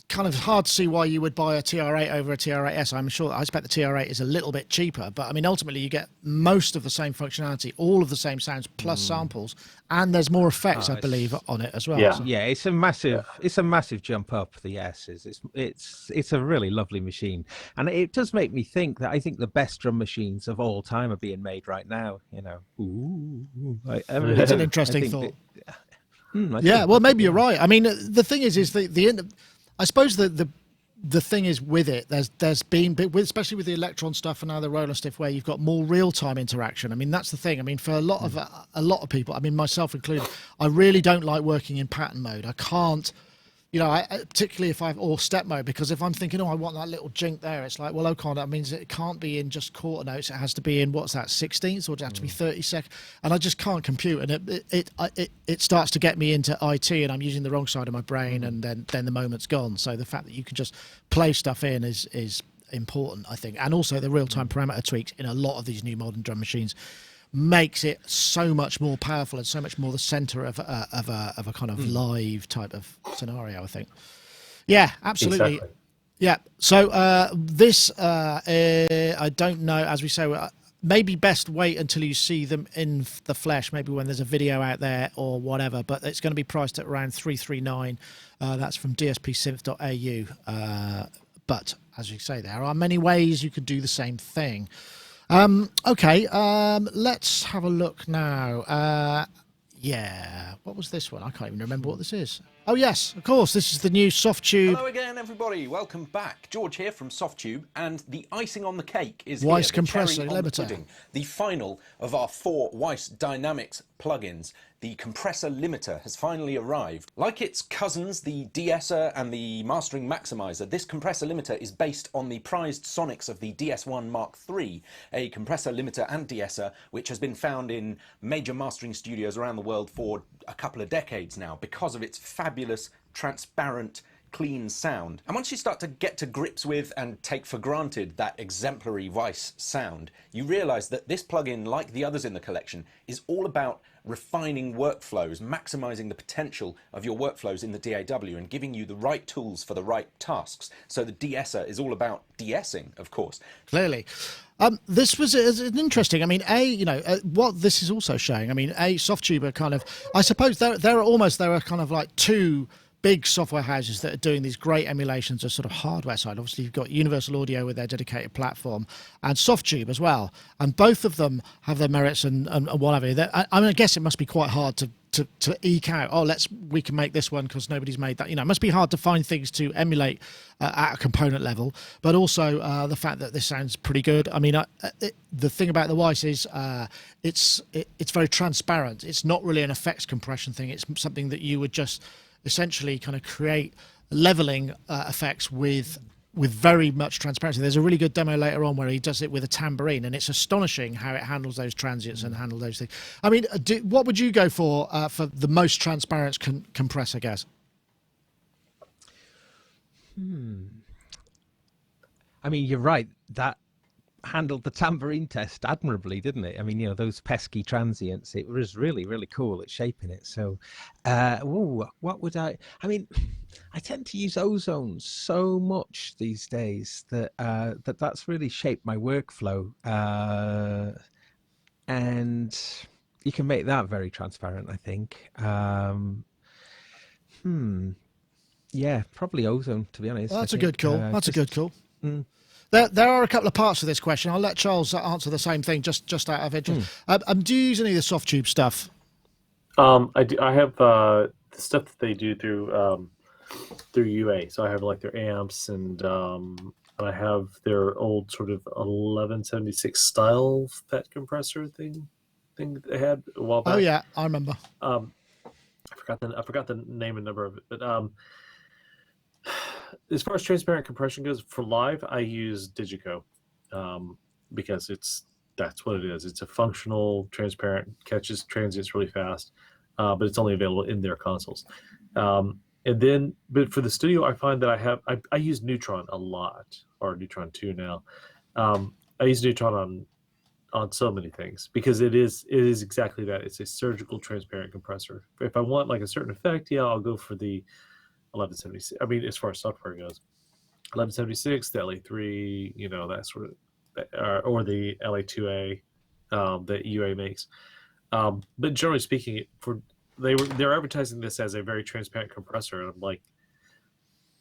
kind of hard to see why you would buy a TR8 over a TR8S. I expect the TR8 is a little bit cheaper, but I mean, ultimately you get most of the same functionality, all of the same sounds plus samples, and there's more effects, I believe, on it as well. Yeah, so. It's a massive jump up. The S's. It's a really lovely machine, and it does make me think that I think the best drum machines of all time are being made right now. It's an interesting thought. Well, maybe you're right. I mean, the thing is the end. I suppose the thing is with it, there's been, especially with the Electron stuff and now the Roland stuff, where you've got more real-time interaction. I mean, that's the thing. I mean, for a lot of people, I mean, myself included, I really don't like working in pattern mode. I can't, particularly or step mode, because if I'm thinking, I want that little jink there, it's like, well, okay, that means it can't be in just quarter notes. It has to be in, what's that, 16ths, or does it have to be 30 seconds? And I just can't compute, and it starts to get me into IT, and I'm using the wrong side of my brain, and then the moment's gone. So the fact that you can just play stuff in is important, I think. And also the real-time parameter tweaks in a lot of these new modern drum machines makes it so much more powerful and so much more the center of a kind of live type of scenario, I think. Yeah, absolutely. Exactly. Yeah. So this, I don't know, as we say, maybe best wait until you see them in the flesh, maybe when there's a video out there or whatever, but it's going to be priced at around 339. That's from dspsynth.au. But as you say, there are many ways you could do the same thing. Okay, let's have a look now. Yeah, what was this one? I can't even remember what this is. Oh yes, of course, this is the new Softube. Hello again, everybody. Welcome back. George here from Softube, and the icing on the cake is Weiss here, the compressor cherry on the limiter. pudding, the final of our 4 Weiss Dynamics plugins. The compressor limiter has finally arrived. Like its cousins, the de-esser and the mastering maximizer, this compressor limiter is based on the prized sonics of the DS1 Mark III, a compressor limiter and de-esser which has been found in major mastering studios around the world for a couple of decades now because of its fabulous, transparent, clean sound. And once you start to get to grips with and take for granted that exemplary Weiss sound, you realise that this plugin, like the others in the collection, is all about refining workflows, maximising the potential of your workflows in the DAW and giving you the right tools for the right tasks. So the de-esser is all about de-essing, of course. Clearly. This was an interesting. I mean, what this is also showing. I mean, Softube are kind of. I suppose there are kind of like two big software houses that are doing these great emulations of sort of hardware side. Obviously, you've got Universal Audio with their dedicated platform, and Softube as well. And both of them have their merits and whatever. I mean, I guess it must be quite hard to eke out. Oh, we can make this one because nobody's made that. You know, it must be hard to find things to emulate at a component level. But also the fact that this sounds pretty good. I mean, the thing about the Weiss is it's very transparent. It's not really an effects compression thing. It's something that you would just essentially kind of create leveling effects with very much transparency. There's a really good demo later on where he does it with a tambourine, and it's astonishing how it handles those transients and handle those things. I mean, what would you go for the most transparent compressor, Gaz? I mean, you're right. That handled the tambourine test admirably, didn't it? I mean, you know, those pesky transients, it was really, really cool at shaping it. So, what would I mean, I tend to use Ozone so much these days that that's really shaped my workflow. And you can make that very transparent, I think. Yeah, probably Ozone, to be honest. Well, that's a good call. That's a good call. There are a couple of parts to this question. I'll let Charles answer the same thing, just out of interest. Do you use any of the Softube stuff? I do. I have the stuff that they do through UA. So I have like their amps and I have their old sort of 1176 style FET compressor thing that they had a while back. Oh yeah, I remember. I forgot the name and number of it, but as far as transparent compression goes for live, I use Digico because that's what it is. It's a functional, transparent, catches transients really fast, but it's only available in their consoles. But for the studio, I find that I use Neutron a lot, or Neutron 2 now. I use Neutron on so many things because it is exactly that. It's a surgical transparent compressor. If I want like a certain effect, yeah, I'll go for the 1176. I mean, as far as software goes, 1176, the LA3, you know, that sort of, or the LA2A that UA makes. But generally speaking, they're advertising this as a very transparent compressor, and I'm like,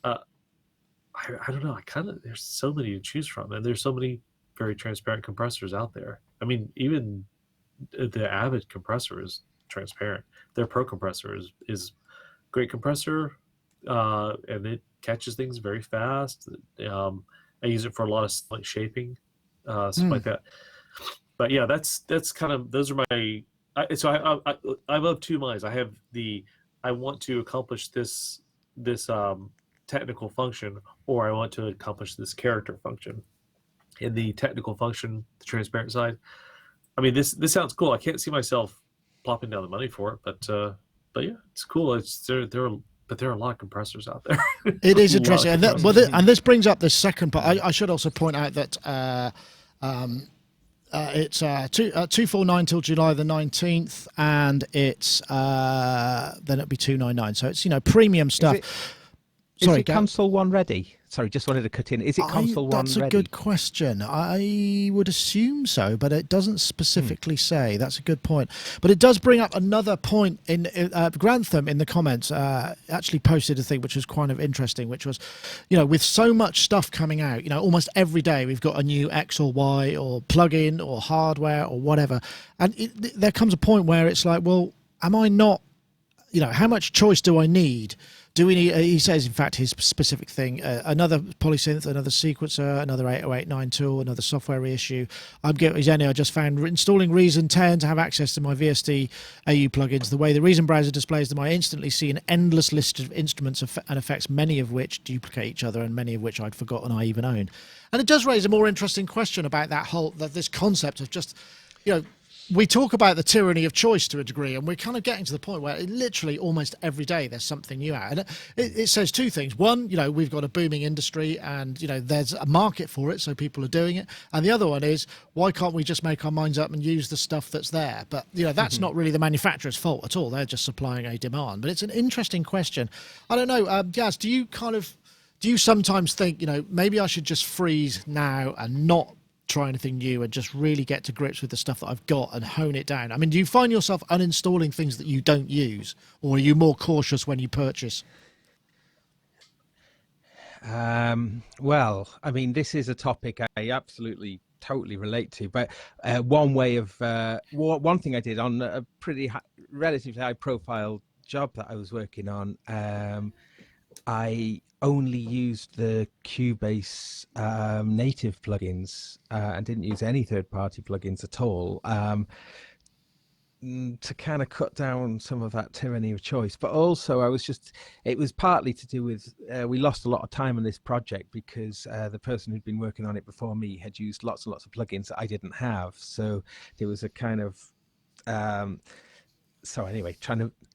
I don't know. There's so many to choose from, and there's so many very transparent compressors out there. I mean, even the Avid compressor is transparent. Their Pro compressor is great compressor. And it catches things very fast. I use it for a lot of like shaping, stuff like that. But yeah, that's kind of, those are my. I'm of two minds. I want to accomplish this technical function, or I want to accomplish this character function. In the technical function, the transparent side, I mean, this sounds cool. I can't see myself plopping down the money for it, but yeah, it's cool. They're but there are a lot of compressors out there. It is A lot of interesting, and compressors. and this brings up the second part. I should also point out that it's 249 till July the 19th, and it's then it'll be 299. So it's premium stuff. Is it console one ready? Sorry, just wanted to cut in. Is it console one ready? That's a good question. I would assume so, but it doesn't specifically say. That's a good point. But it does bring up another point. Grantham in the comments actually posted a thing which was kind of interesting, which was, with so much stuff coming out, almost every day we've got a new X or Y or plugin or hardware or whatever. And there comes a point where it's like, well, am I not, how much choice do I need? Do we need, he says, in fact, his specific thing, another polysynth, another sequencer, another 8089 tool, another software reissue. I just found installing Reason 10 to have access to my VSD AU plugins. The way the Reason browser displays them, I instantly see an endless list of instruments and effects, many of which duplicate each other and many of which I'd forgotten I even own. And it does raise a more interesting question about this concept of just, we talk about the tyranny of choice to a degree, and we're kind of getting to the point where literally almost every day there's something new out. And it says two things. One, we've got a booming industry and, there's a market for it, so people are doing it. And the other one is, why can't we just make our minds up and use the stuff that's there? But, that's not really the manufacturer's fault at all. They're just supplying a demand. But it's an interesting question. I don't know, Gaz, do you sometimes think, maybe I should just freeze now and not try anything new and just really get to grips with the stuff that I've got and hone it down? I mean, do you find yourself uninstalling things that you don't use, or are you more cautious when you purchase? Well, I mean, this is a topic I absolutely totally relate to, but one thing I did on a pretty relatively high profile job that I was working on, I only used the Cubase native plugins and didn't use any third-party plugins at all, to kind of cut down some of that tyranny of choice. But also it was partly to do with we lost a lot of time on this project because the person who'd been working on it before me had used lots and lots of plugins that I didn't have. So there was a kind of so anyway,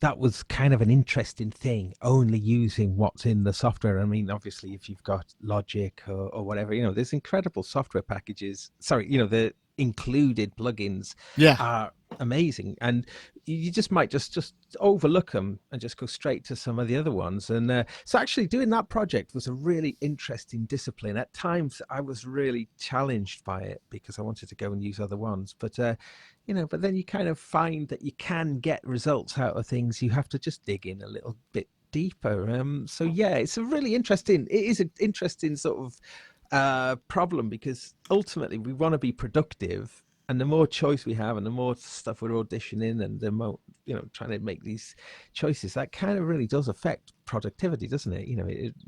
that was kind of an interesting thing, only using what's in the software. I mean, obviously, if you've got Logic or whatever, there's incredible software packages. Sorry, the included plugins are amazing, and you just might just overlook them and just go straight to some of the other ones. And so actually doing that project was a really interesting discipline. At times I was really challenged by it because I wanted to go and use other ones, but but then you kind of find that you can get results out of things. You have to just dig in a little bit deeper. So yeah, it is an interesting sort of problem, because ultimately we want to be productive, and the more choice we have and the more stuff we're auditioning and the more trying to make these choices, that kind of really does affect productivity, doesn't it?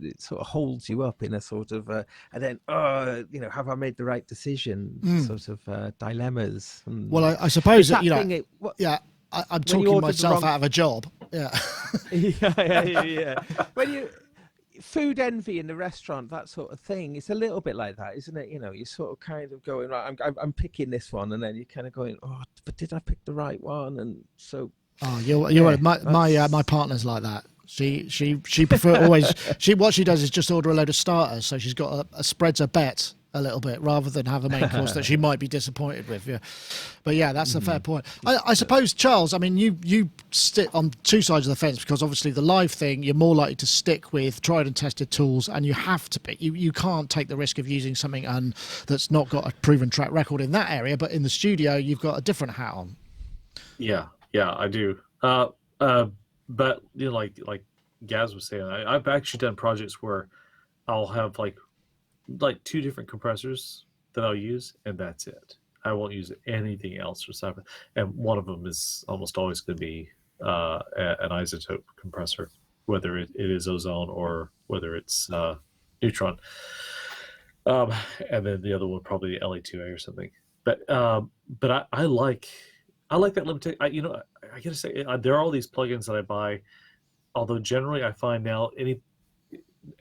It sort of holds you up in a sort of and then have I made the right decision sort of dilemmas. Well, I suppose that I'm talking myself out of a job. Yeah. When you food envy in the restaurant, that sort of thing, it's a little bit like that, isn't it? You're sort of kind of going, right, I'm picking this one, and then you're kind of going, oh, but did I pick the right one? And so you're right. My partner's like that. She prefer always what she does is just order a load of starters, so she's got a spreads her bet a little bit rather than have a main course that she might be disappointed with. But that's a fair point. I suppose, Charles, I mean, you sit on two sides of the fence, because obviously the live thing, you're more likely to stick with tried and tested tools, and you have to pick. You can't take the risk of using something that's not got a proven track record in that area, but in the studio you've got a different hat on. Yeah, I do. But like Gaz was saying, I've actually done projects where I'll have like two different compressors that I'll use, and that's it. I won't use anything else for stuff. And one of them is almost always going to be an isotope compressor, whether it is ozone or whether it's neutron. And then the other one probably La2A or something. But I like that limitation. I gotta say, there are all these plugins that I buy, although generally I find now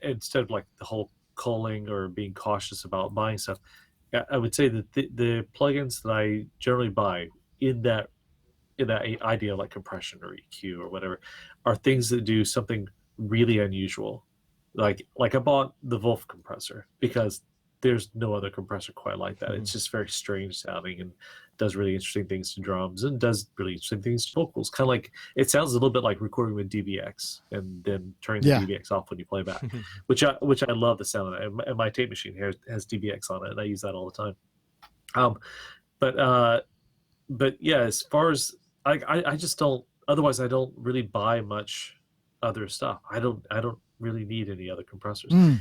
instead of like the whole culling or being cautious about buying stuff, I would say that the plugins that I generally buy in that idea, like compression or EQ or whatever, are things that do something really unusual. Like I bought the Wolf compressor because there's no other compressor quite like that. It's just very strange sounding and does really interesting things to drums and does really interesting things to vocals. Kind of like, it sounds a little bit like recording with DBX and then turning the DBX off when you play back, which I love the sound of that. And my tape machine here has DBX on it, and I use that all the time. But yeah, as far as I just don't. Otherwise, I don't really buy much other stuff. I don't really need any other compressors, and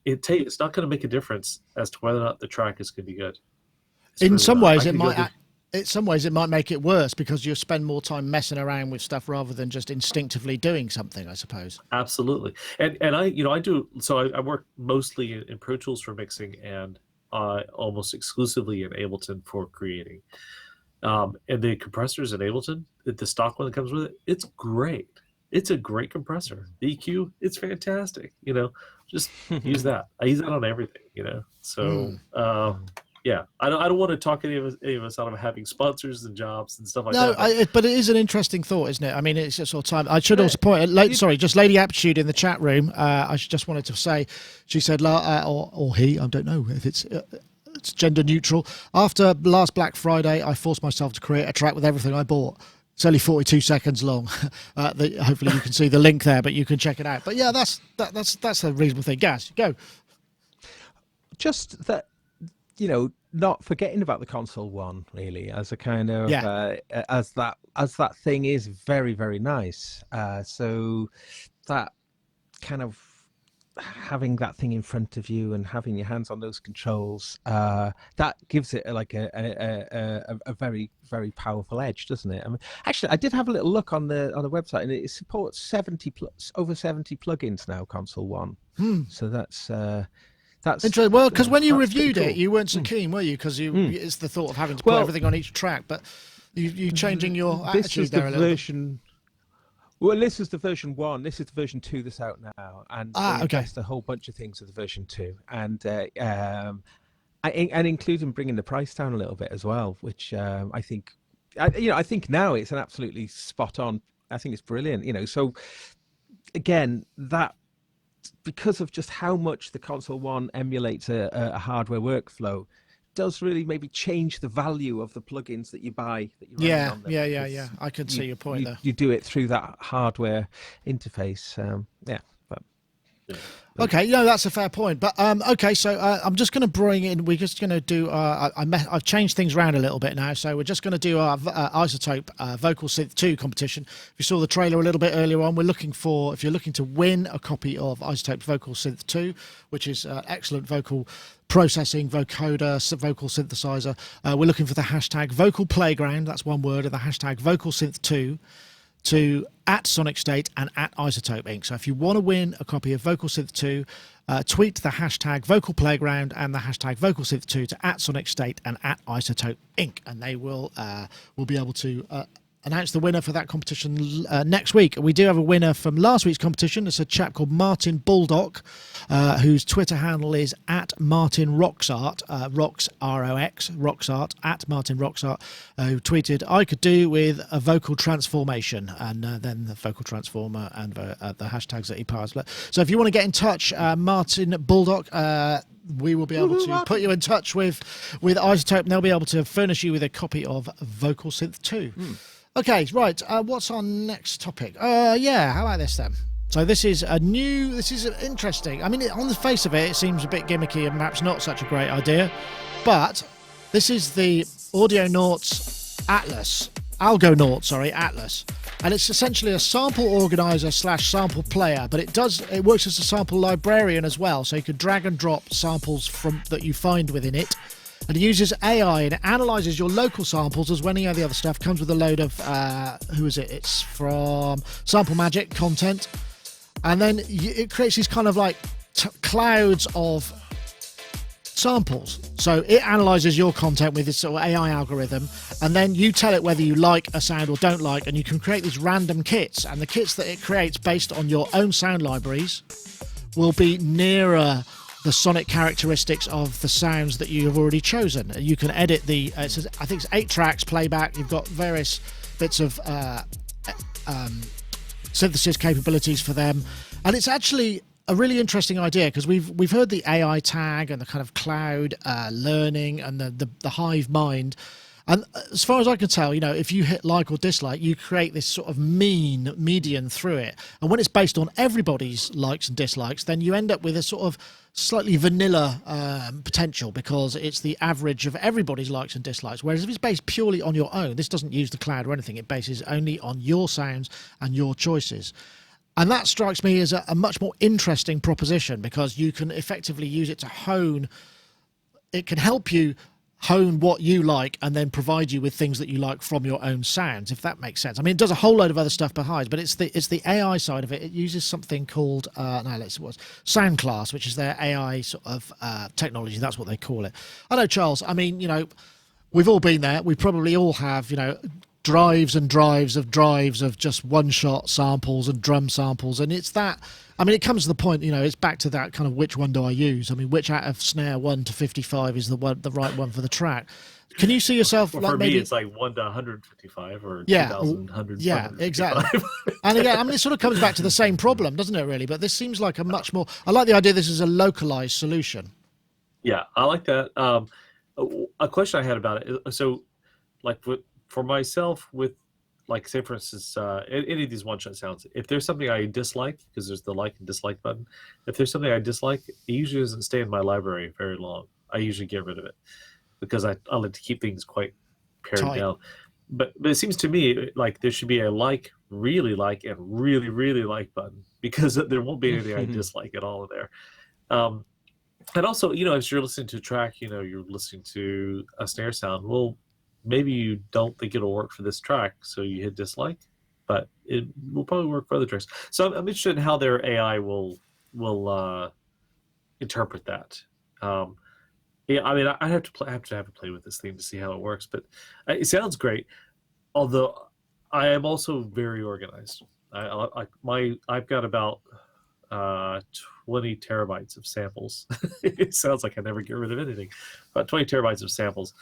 it's not going to make a difference as to whether or not the track is going to be good. In some ways, it might. In some ways, it might make it worse because you spend more time messing around with stuff rather than just instinctively doing something, I suppose. Absolutely, and I do. So I work mostly in Pro Tools for mixing and almost exclusively in Ableton for creating. And the compressors in Ableton, the stock one that comes with it, it's great. It's a great compressor. The EQ, it's fantastic. Just use that. I use that on everything. So yeah, I don't want to talk any of us out of having sponsors and jobs and stuff like that. But it is an interesting thought, isn't it? I mean, it's just sort of time. I should also point. Just Lady Aptitude in the chat room. I just wanted to say, she said, or he, I don't know if it's gender neutral. After last Black Friday, I forced myself to create a track with everything I bought. It's only 42 seconds long. Hopefully you can see the link there, but you can check it out. But yeah, that's a reasonable thing. Gaz, go. Just that, not forgetting about the console one really as a kind of as that thing is very, very nice. So that kind of having that thing in front of you and having your hands on those controls, that gives it like a very, very powerful edge, doesn't it? I mean, actually, I did have a little look on the website, and it supports over 70 plugins now, Console One. So that's interesting. Well, because when you reviewed it, you weren't so keen, were you? Because it's the thought of having to put everything on each track, but you changing your attitude there a little bit. Well, this is the version 1. This is the version 2 that's out now, and there's a whole bunch of things with the version 2, and including bringing the price down a little bit as well, which I think now it's an absolutely spot on. I think it's brilliant. So again, that because of just how much the Console One emulates a hardware workflow, does really maybe change the value of the plugins that you buy. That you're on there, yeah. I can see your point there. You do it through that hardware interface. Okay, that's a fair point. But okay, so I'm just going to bring in. We're just going to do. I've changed things around a little bit now, so we're just going to do our Isotope Vocal Synth 2 competition. If you saw the trailer a little bit earlier on, if you're looking to win a copy of Isotope Vocal Synth 2, which is excellent vocal processing, vocoder, vocal synthesizer, we're looking for the hashtag Vocal Playground. That's one word, and the hashtag Vocal Synth 2. To @Sonicstate and @Isotope Inc. So if you want to win a copy of Vocal Synth 2, tweet the hashtag Vocal Playground and the hashtag Vocal Synth 2 to @Sonicstate and @Isotope Inc. And they will be able to announce the winner for that competition next week. We do have a winner from last week's competition. It's a chap called Martin Bulldog, whose Twitter handle is @MartinRoxart, Rox ROX, Roxart, @MartinRoxart, who tweeted, "I could do with a vocal transformation," and then the vocal transformer and the hashtags that he passed. So if you want to get in touch, Martin Bulldog, we will be able to put you in touch with Isotope, and they'll be able to furnish you with a copy of Vocal Synth 2. Okay, right. What's our next topic? How about this then? So this is interesting. I mean, on the face of it seems a bit gimmicky and perhaps not such a great idea, but this is the Audionauts Atlas, Atlas. And it's essentially a sample organizer / sample player, but it works as a sample librarian as well, so you can drag and drop samples that you find within it. And it uses AI and it analyzes your local samples as well as any of the other stuff. Comes with a load of it's from Sample Magic content, and then it creates these kind of like clouds of samples. So it analyzes your content with this sort of AI algorithm, and then you tell it whether you like a sound or don't like, and you can create these random kits, and the kits that it creates based on your own sound libraries will be nearer the sonic characteristics of the sounds that you have already chosen. You can edit I think it's 8 tracks playback. You've got various bits of synthesis capabilities for them. And it's actually a really interesting idea, because we've heard the AI tag and the kind of cloud learning and the hive mind. And as far as I can tell, if you hit like or dislike, you create this sort of median through it. And when it's based on everybody's likes and dislikes, then you end up with a sort of slightly vanilla potential, because it's the average of everybody's likes and dislikes. Whereas if it's based purely on your own, this doesn't use the cloud or anything. It bases only on your sounds and your choices. And that strikes me as a much more interesting proposition, because you can effectively use it to hone. It can help you hone what you like and then provide you with things that you like from your own sounds, if that makes sense. I mean, it does a whole load of other stuff behind, but it's the AI side of it. It uses something called Sound Class, which is their AI sort of technology. That's what they call it. I know, Charles, I mean, we've all been there. We probably all have, drives and drives of just one-shot samples and drum samples. And it's that, I mean, it comes to the point, it's back to that kind of, which one do I use? I mean, which out of snare 1 to 55 is the right one for the track? Can you see yourself well, like for maybe... me, it's like 1 to 155 or yeah, 2,100. Yeah, exactly. And again, I mean, it sort of comes back to the same problem, doesn't it, really? But this seems like a much more... I like the idea this is a localized solution. Yeah, I like that. A question I had about it, so like for myself with, like, say, for instance, any of these one-shot sounds, if there's something I dislike, because there's the like and dislike button, if there's something I dislike, it usually doesn't stay in my library very long. I usually get rid of it, because I like to keep things quite pared down. But it seems to me like there should be a like, really like, and really, really like button, because there won't be anything I dislike at all in there. And also, as you're listening to a track, you're listening to a snare sound. Well, maybe you don't think it'll work for this track, so you hit dislike, but it will probably work for other tracks. So I'm interested in how their AI will interpret that. Yeah, I mean, I have to play with this thing to see how it works, but it sounds great. Although I am also very organized. I've got about 20 terabytes of samples. It sounds like I never get rid of anything. About 20 terabytes of samples.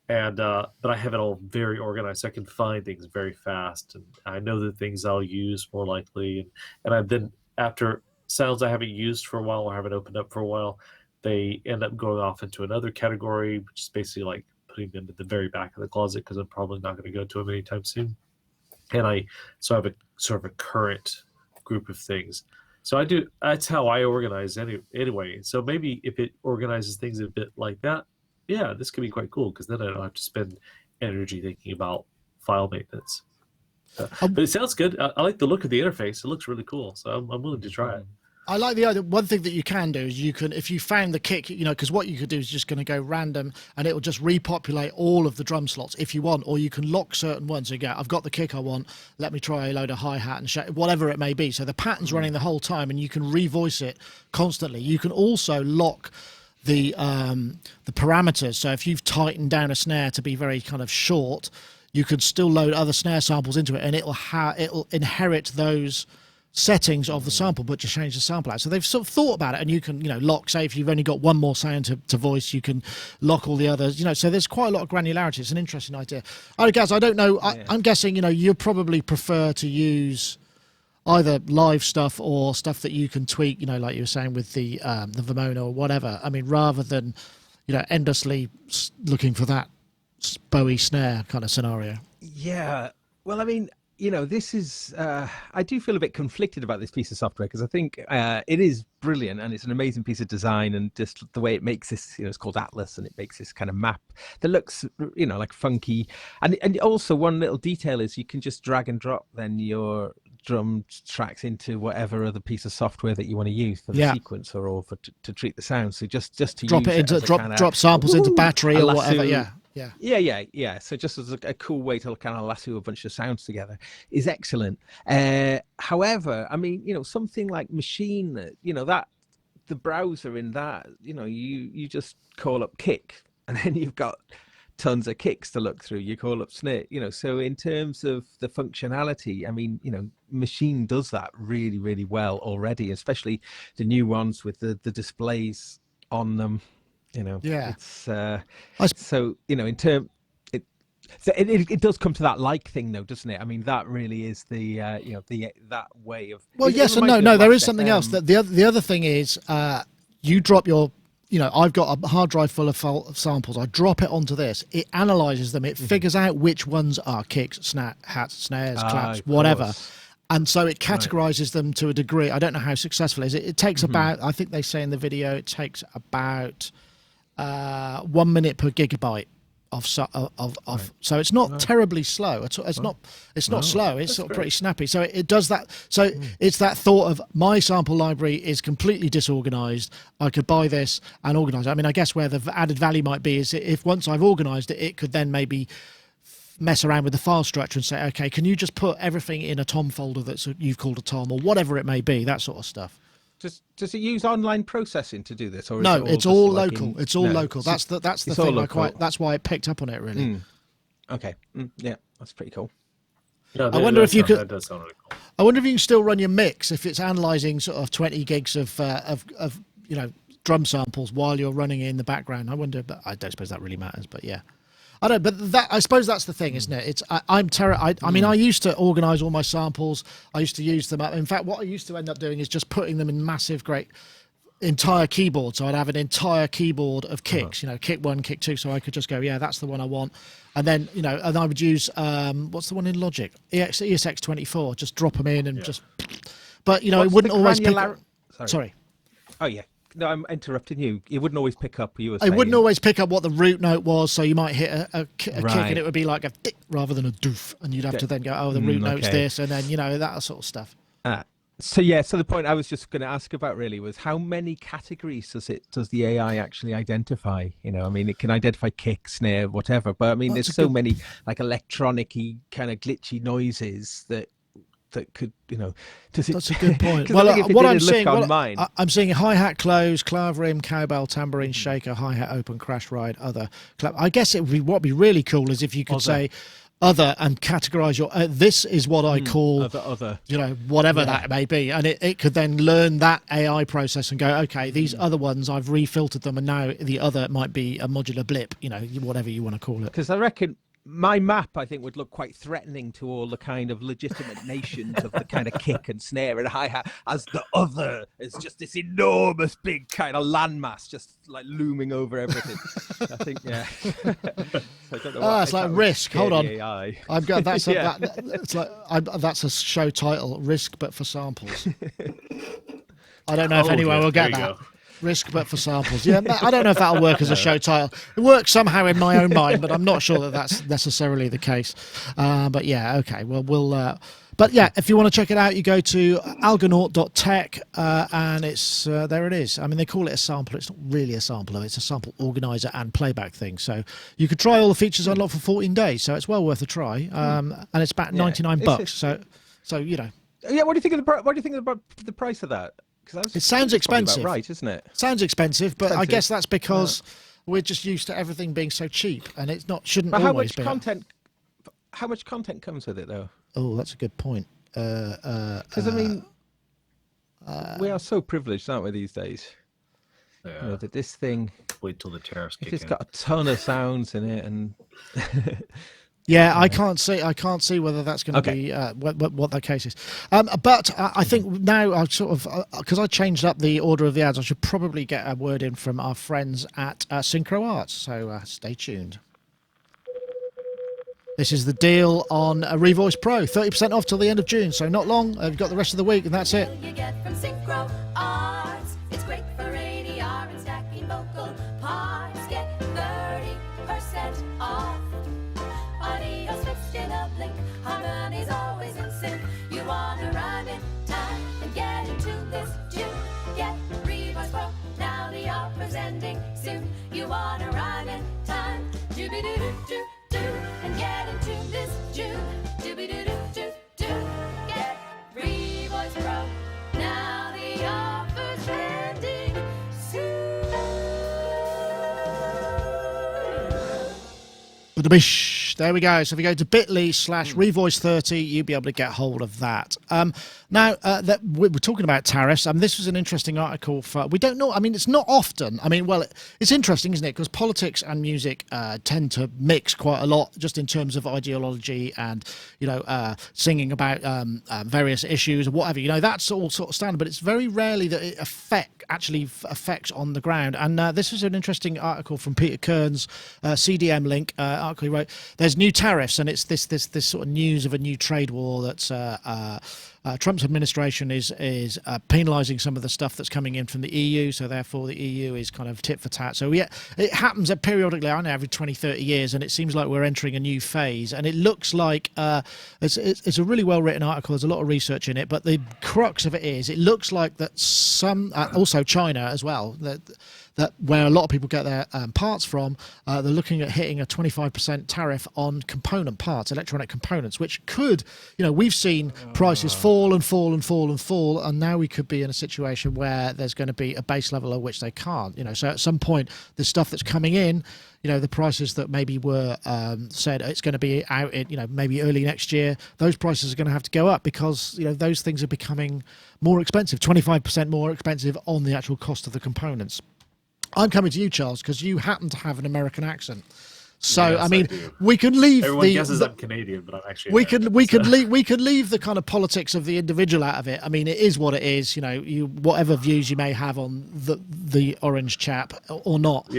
And but I have it all very organized, so I can find things very fast, and I know the things I'll use more likely. And I've then, after sounds I haven't used for a while or haven't opened up for a while, they end up going off into another category, which is basically like putting them in the very back of the closet, because I'm probably not going to go to them anytime soon. And I have a sort of a current group of things. So that's how I organize anyway. So maybe if it organizes things a bit like that, yeah, this could be quite cool, because then I don't have to spend energy thinking about file maintenance. But it sounds good. I like the look of the interface. It looks really cool. So I'm willing to try it. I like the idea. One thing that you can do is if you found the kick, because what you could do is just going to go random, and it will just repopulate all of the drum slots if you want, or you can lock certain ones. So you go, I've got the kick I want, let me try a load of hi-hat and whatever it may be. So the pattern's running the whole time, and you can revoice it constantly. You can also lock the parameters. So if you've tightened down a snare to be very kind of short, you could still load other snare samples into it, and it'll inherit those settings of the sample, but just change the sample out. So they've sort of thought about it, and you can lock, say if you've only got one more sound to voice, you can lock all the others, so there's quite a lot of granularity. It's an interesting idea. I guess, I don't know, I'm guessing you probably prefer to use either live stuff or stuff that you can tweak, like you were saying with the Vermona or whatever. I mean, rather than endlessly looking for that Bowie snare kind of scenario. Yeah, well, I mean, this is, I do feel a bit conflicted about this piece of software, because I think it is brilliant, and it's an amazing piece of design, and just the way it makes this, it's called Atlas, and it makes this kind of map that looks, like funky. And also one little detail is you can just drag and drop then your drum tracks into whatever other piece of software that you want to use for the sequencer or for to treat the sound. So just to drop use it into drop samples into battery or whatever. Yeah. So just as a cool way to kind of lasso a bunch of sounds together is excellent. However, I mean, something like Machine, that the browser in that, you just call up kick, and then you've got tons of kicks to look through. You call up snare, so in terms of the functionality, I mean, Machine does that really, really well already, especially the new ones with the displays on them. It's so in term So it does come to that like thing, though, doesn't it? I mean, that really is the that way of. Well, yes and no. No, there is something else. That the other thing is, you drop your, I've got a hard drive full of samples. I drop it onto this. It analyzes them. It figures out which ones are kicks, hats, snares, claps, whatever. And so it categorizes them to a degree. I don't know how successful it is. It takes about, I think they say in the video, it takes about 1 minute per gigabyte of so it's not terribly slow. It's not slow. It's sort of pretty snappy. So it does that. So it's that thought of my sample library is completely disorganized. I could buy this and organize it. I mean, I guess where the added value might be is if once I've organized it, it could then maybe mess around with the file structure and say, okay, can you just put everything in a Tom folder that you've called a Tom or whatever it may be, that sort of stuff. Does it use online processing to do this, or no? It's all local. It's all local. That's the thing. That's why it picked up on it really. Okay. Yeah, that's pretty cool. Yeah, I wonder if you could. That does sound really cool. I wonder if you can still run your mix if it's analysing sort of 20 gigs of drum samples while you're running it in the background. I wonder, but I don't suppose that really matters. But yeah. I don't, but I suppose that's the thing, isn't it? I mean, I used to organise all my samples. I used to use them up. In fact, what I used to end up doing is just putting them in massive, great entire keyboards. So I'd have an entire keyboard of kicks, kick 1, kick 2. So I could just go, yeah, that's the one I want. And then, and I would use, what's the one in Logic? ESX24, just drop them in and just, but, it wouldn't always pick up. Sorry. Oh, yeah. No, I'm interrupting you. It wouldn't always pick up. It wouldn't always pick up what the root note was, so you might hit a kick and it would be like a dick rather than a doof, and you'd have to then go, oh, the root note's this, and then that sort of stuff. So the point I was just going to ask about really was how many categories does the AI actually identify? I mean, it can identify kick, snare, whatever, but I mean, there's so many like electronic-y kind of glitchy noises that could, That's a good point. Well, what I'm seeing, I'm seeing hi-hat close, clav rim, cowbell, tambourine, shaker, hi-hat open, crash ride, other. I guess it would be, what would be really cool is if you could say other and categorize your, this is what I call other. Whatever that may be. And it could then learn that AI process and go, okay, these other ones, I've refiltered them, and now the other might be a modular blip, whatever you want to call it. Because I reckon my map, I think, would look quite threatening to all the kind of legitimate nations of the kind of kick and snare and hi-hat, as the other is just this enormous big kind of landmass just like looming over everything. I think, yeah. So I don't know it's like Risk. Hold on. AI. I've got that's that's a show title, Risk but for samples. I don't know if anyone will get that. Risk but for samples. Yeah, I don't know if that'll work as a show title. It works somehow in my own mind, but I'm not sure that that's necessarily the case. But yeah, okay. Well, but yeah, if you want to check it out, you go to algonaut.tech and it's there it is. I mean, they call it a sample. It's not really a sampler. It's a sample organizer and playback thing. So you could try all the features unlocked for 14 days. So it's well worth a try. And it's about $99. So Yeah. What do you think about the price of that? It sounds expensive, right? Isn't it? Sounds expensive, but I guess that's because we're just used to everything being so cheap, and it's not shouldn't but always be. How much content comes with it, though? Oh, that's a good point. Because I mean, we are so privileged, aren't we, these days? Yeah. That this thing. Wait till the tariffs kick in. It's got a ton of sounds in it, and. Yeah, I can't see whether that's going to be what that case is. But I think now I've sort of because I changed up the order of the ads, I should probably get a word in from our friends at Synchro Arts. So stay tuned. This is the deal on a Revoice Pro, 30% off till the end of June. So not long. You've got the rest of the week, and that's it. You get from Synchro Arts. It's great for ADR and stacking vocal parts. Get 30% off. Audio's fixed in a blink, harmony's always in sync. You want to rhyme in time and get into this tune. Get Revoice Pro, now the offer's ending soon. You want to rhyme in time, do-be-do-do-do-do, and get into this tune. Do-be-do-do-do-do, get Revoice Pro, now the offer's ending soon. But the bish. page. There we go. So if you go to bit.ly/revoice30, you'll be able to get hold of that. Now, that we're talking about tariffs. This was an interesting article for, we don't know, it's not often. It's interesting, isn't it? Because politics and music tend to mix quite a lot, just in terms of ideology and, singing about various issues or whatever. That's all sort of standard, but it's very rarely that it affects on the ground. And this is an interesting article from Peter Kern's CDM link article. He wrote, "There's new tariffs," and it's this sort of news of a new trade war that's Trump's administration is penalising some of the stuff that's coming in from the EU, so therefore the EU is kind of tit for tat. So yeah, it happens periodically, I know, every 20, 30 years, and it seems like we're entering a new phase. And it looks like it's a really well written article. There's a lot of research in it, but the crux of it is, it looks like that some, also China as well, that where a lot of people get their parts from, they're looking at hitting a 25% tariff on component parts, electronic components, which could, we've seen prices fall and fall and fall and fall, and now we could be in a situation where there's going to be a base level at which they can't. So at some point, the stuff that's coming in, the prices that maybe were said it's going to be out in, maybe early next year, those prices are going to have to go up because, those things are becoming more expensive, 25% more expensive on the actual cost of the components. I'm coming to you, Charles, because you happen to have an American accent. So Yes, we can leave Everyone guesses I'm Canadian, but I'm actually we American, could leave the kind of politics of the individual out of it. It is what it is. Whatever views you may have on the orange chap or not,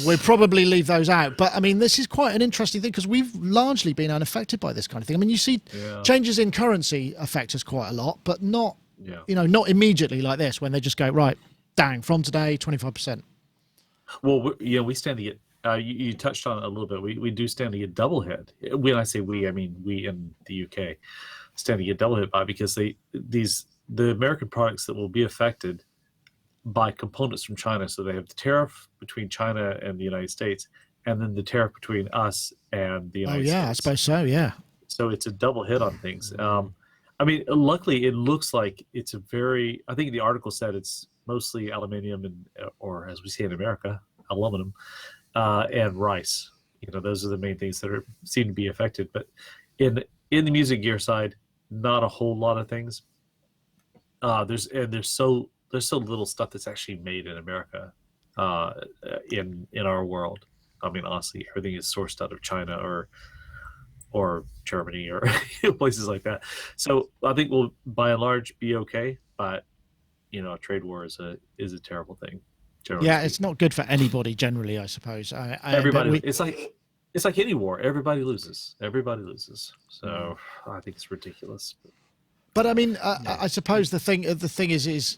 we'll probably leave those out. But this is quite an interesting thing because we've largely been unaffected by this kind of thing. You see changes in currency affect us quite a lot, but not not immediately like this when they just go right, dang, from today 25%. Well, we stand to get. You touched on it a little bit. We do stand to get double hit. When I say we, I mean we in the UK stand to get double hit by, because the American products that will be affected by components from China. So they have the tariff between China and the United States, and then the tariff between us and the United States. Oh yeah, I suppose so. Yeah. So it's a double hit on things. Luckily, it looks like it's a very. I think the article said it's mostly aluminium and, or as we say in America, aluminum, and rice. Those are the main things that seem to be affected. But in the music gear side, not a whole lot of things. There's so little stuff that's actually made in America, in our world. Honestly, everything is sourced out of China or Germany or places like that. So I think we'll by and large be okay, but a trade war is a terrible thing. Yeah, it's not good for anybody generally, I suppose. Everybody, it's like any war. Everybody loses. So I think it's ridiculous. But I suppose the thing is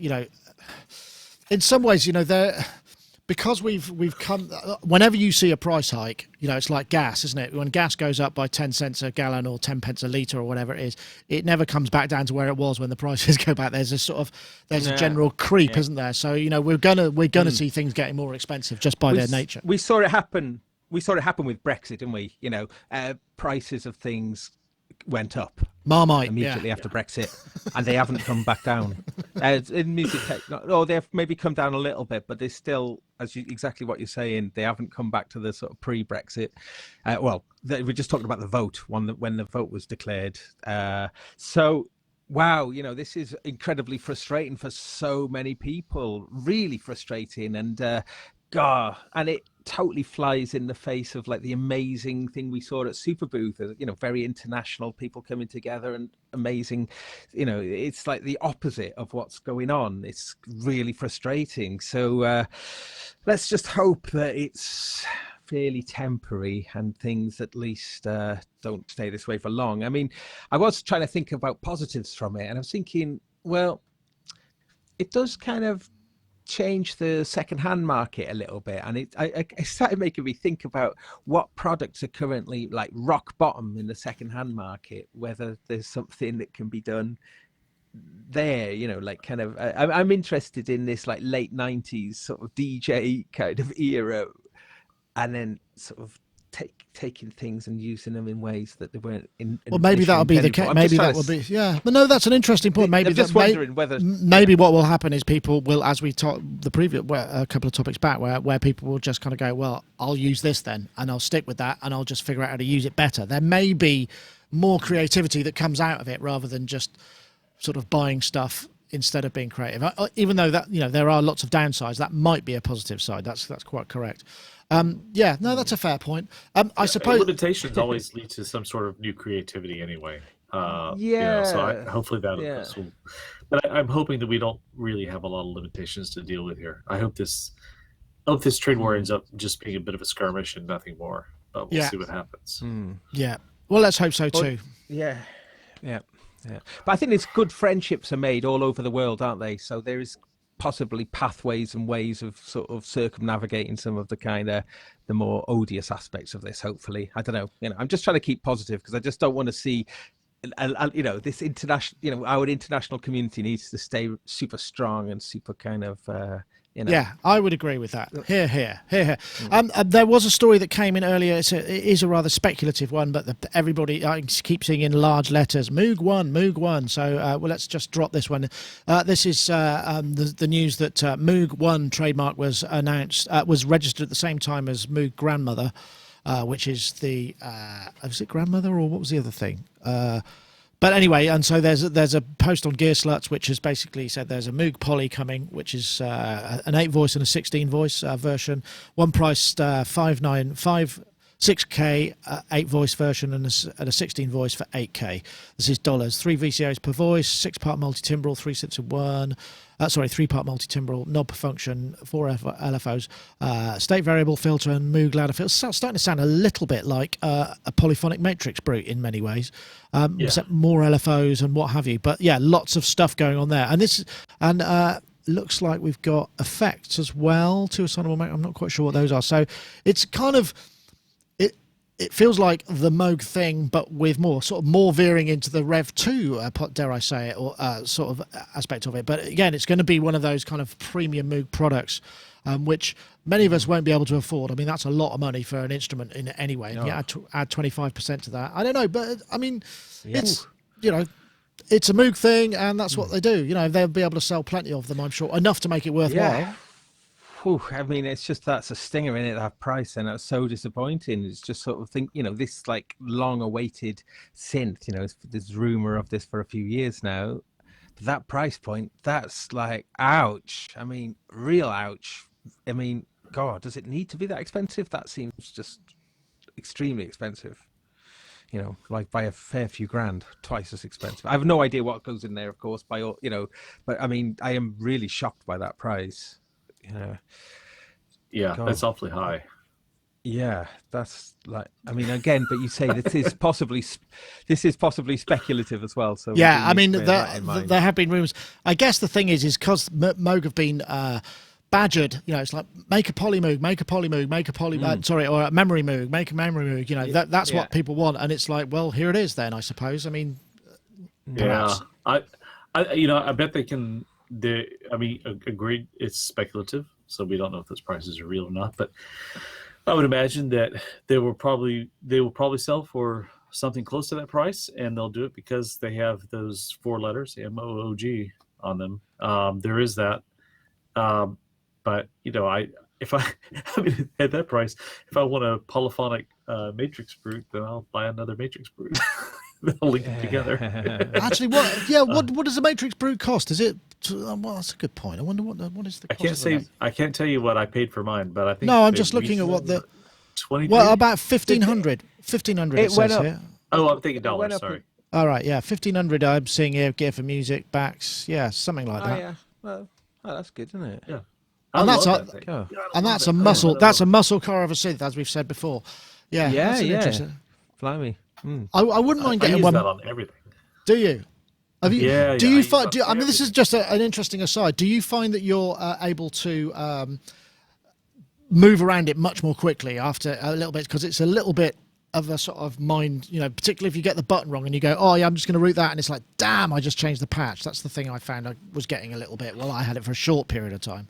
in some ways, because we've come. Whenever you see a price hike, it's like gas, isn't it? When gas goes up by 10 cents a gallon or 10 pence a litre or whatever it is, it never comes back down to where it was when the prices go back. There's a general creep, isn't there? So we're gonna see things getting more expensive just by their nature. We saw it happen. We saw it happen with Brexit, didn't we? Prices of things went up Marmite immediately after Brexit, and they haven't come back down. In music tech, they've maybe come down a little bit, but they're still, exactly what you're saying, they haven't come back to the sort of pre-Brexit. We just talked about the vote when the vote was declared. So wow, this is incredibly frustrating for so many people, really frustrating, and and it totally flies in the face of like the amazing thing we saw at Superbooth, very international people coming together and amazing, it's like the opposite of what's going on. It's really frustrating. So let's just hope that it's fairly temporary and things at least don't stay this way for long. I was trying to think about positives from it, and I was thinking, well, it does kind of change the second-hand market a little bit, and it started making me think about what products are currently like rock bottom in the second-hand market, whether there's something that can be done there, like kind of I'm interested in this like late 90s sort of DJ kind of era, and then sort of taking things and using them in ways that they weren't in. Well, maybe that'll be the case. Maybe that will be. Yeah, but no, that's an interesting point. Maybe I'm just wondering whether maybe what will happen is people will, as we talked the previous a couple of topics back, where people will just kind of go, well, I'll use this then, and I'll stick with that, and I'll just figure out how to use it better. There may be more creativity that comes out of it rather than just sort of buying stuff instead of being creative. Even though that there are lots of downsides, that might be a positive side. That's quite correct. Yeah, no, that's a fair point. I suppose limitations always lead to some sort of new creativity anyway. Yeah. So hopefully that. Yeah. But I'm hoping that we don't really have a lot of limitations to deal with here. I hope this trade war ends up just being a bit of a skirmish and nothing more. But we'll see what happens. Yeah. Well, let's hope so too. Yeah. But I think it's good friendships are made all over the world, aren't they? So there is possibly pathways and ways of sort of circumnavigating some of the more odious aspects of this. Hopefully, I don't know. I'm just trying to keep positive because I just don't want to see, this international. Our international community needs to stay super strong and super kind of. Yeah, I would agree with that. Here. There was a story that came in earlier. It is a rather speculative one, but everybody I keep seeing in large letters, Moog 1. So, well, let's just drop this one. This is the news that Moog 1 trademark was announced, was registered at the same time as Moog Grandmother, which is the, was it Grandmother or what was the other thing? But anyway, and so there's a post on Gear Sluts which has basically said there's a Moog Poly coming, which is an 8 voice and a 16 voice version. One priced 6K 8 voice version and a 16 voice for 8K. This is dollars. 3 VCOs per voice, 6-part multi-timbral, 3 sips of 1. 3-part multi-timbral, knob per function, 4 LFOs, state variable filter and Moog ladder filter. It's starting to sound a little bit like a polyphonic matrix brute in many ways, except more LFOs and what have you. But yeah, lots of stuff going on there. And looks like we've got effects as well. 2 assignable. I'm not quite sure what those are. So it's kind of. It feels like the Moog thing, but with more veering into the Rev 2, dare I say it, or sort of aspect of it. But again, it's going to be one of those kind of premium Moog products, which many of us won't be able to afford. I mean, that's a lot of money for an instrument in any way. And add 25% to that. I don't know, but I mean, it's it's a Moog thing, and that's what they do. They'll be able to sell plenty of them, I'm sure, enough to make it worthwhile. Yeah. Whew, I mean, it's just that's a stinger in it, that price, and that's so disappointing. It's just sort of this like long-awaited synth. There's rumor of this for a few years now. But that price point, that's like, ouch. I mean, real ouch. I mean, God, does it need to be that expensive? That seems just extremely expensive. Like by a fair few grand, twice as expensive. I have no idea what goes in there, of course, but I mean, I am really shocked by that price. Yeah, God. That's awfully high. Yeah, that's like, I mean, again, but you say this is possibly speculative as well. So yeah, I mean, there have been rumors. I guess the thing is because Moog have been badgered. It's like make a poly Moog, or a memory Moog, make a memory Moog. That's what people want, and it's like, well, here it is. Then I suppose. I mean, perhaps. I bet they can. Agreed. It's speculative, so we don't know if those prices are real or not. But I would imagine that they will probably sell for something close to that price, and they'll do it because they have those 4 letters MOOG on them. There is that, but at that price, if I want a polyphonic matrix brute, then I'll buy another matrix brute. They'll link them together. Actually, what does a matrix brute cost? Is it? Well, that's a good point. I wonder what is the cost. I can't tell you what I paid for mine, but I think. No, I'm just looking at what the. 20. Well, about 1,500. 1,500. It went says up. Here. Oh, I'm thinking dollars. Sorry. All right, yeah, 1,500. I'm seeing here gear for music, backs, something like that. Yeah, well, that's good, isn't it? Yeah. And that's a muscle. That's a muscle car of a synth, as we've said before. Yeah. Blimey. I wouldn't mind getting I use one. that on everything. Do you? Have you? Yeah. Do you find? I mean, this is just an interesting aside. Do you find that you're able to move around it much more quickly after a little bit, because it's a little bit of a sort of mind, particularly if you get the button wrong and you go, oh yeah, I'm just going to route that, and it's like, damn, I just changed the patch. That's the thing I found I was getting a little bit. Well, I had it for a short period of time.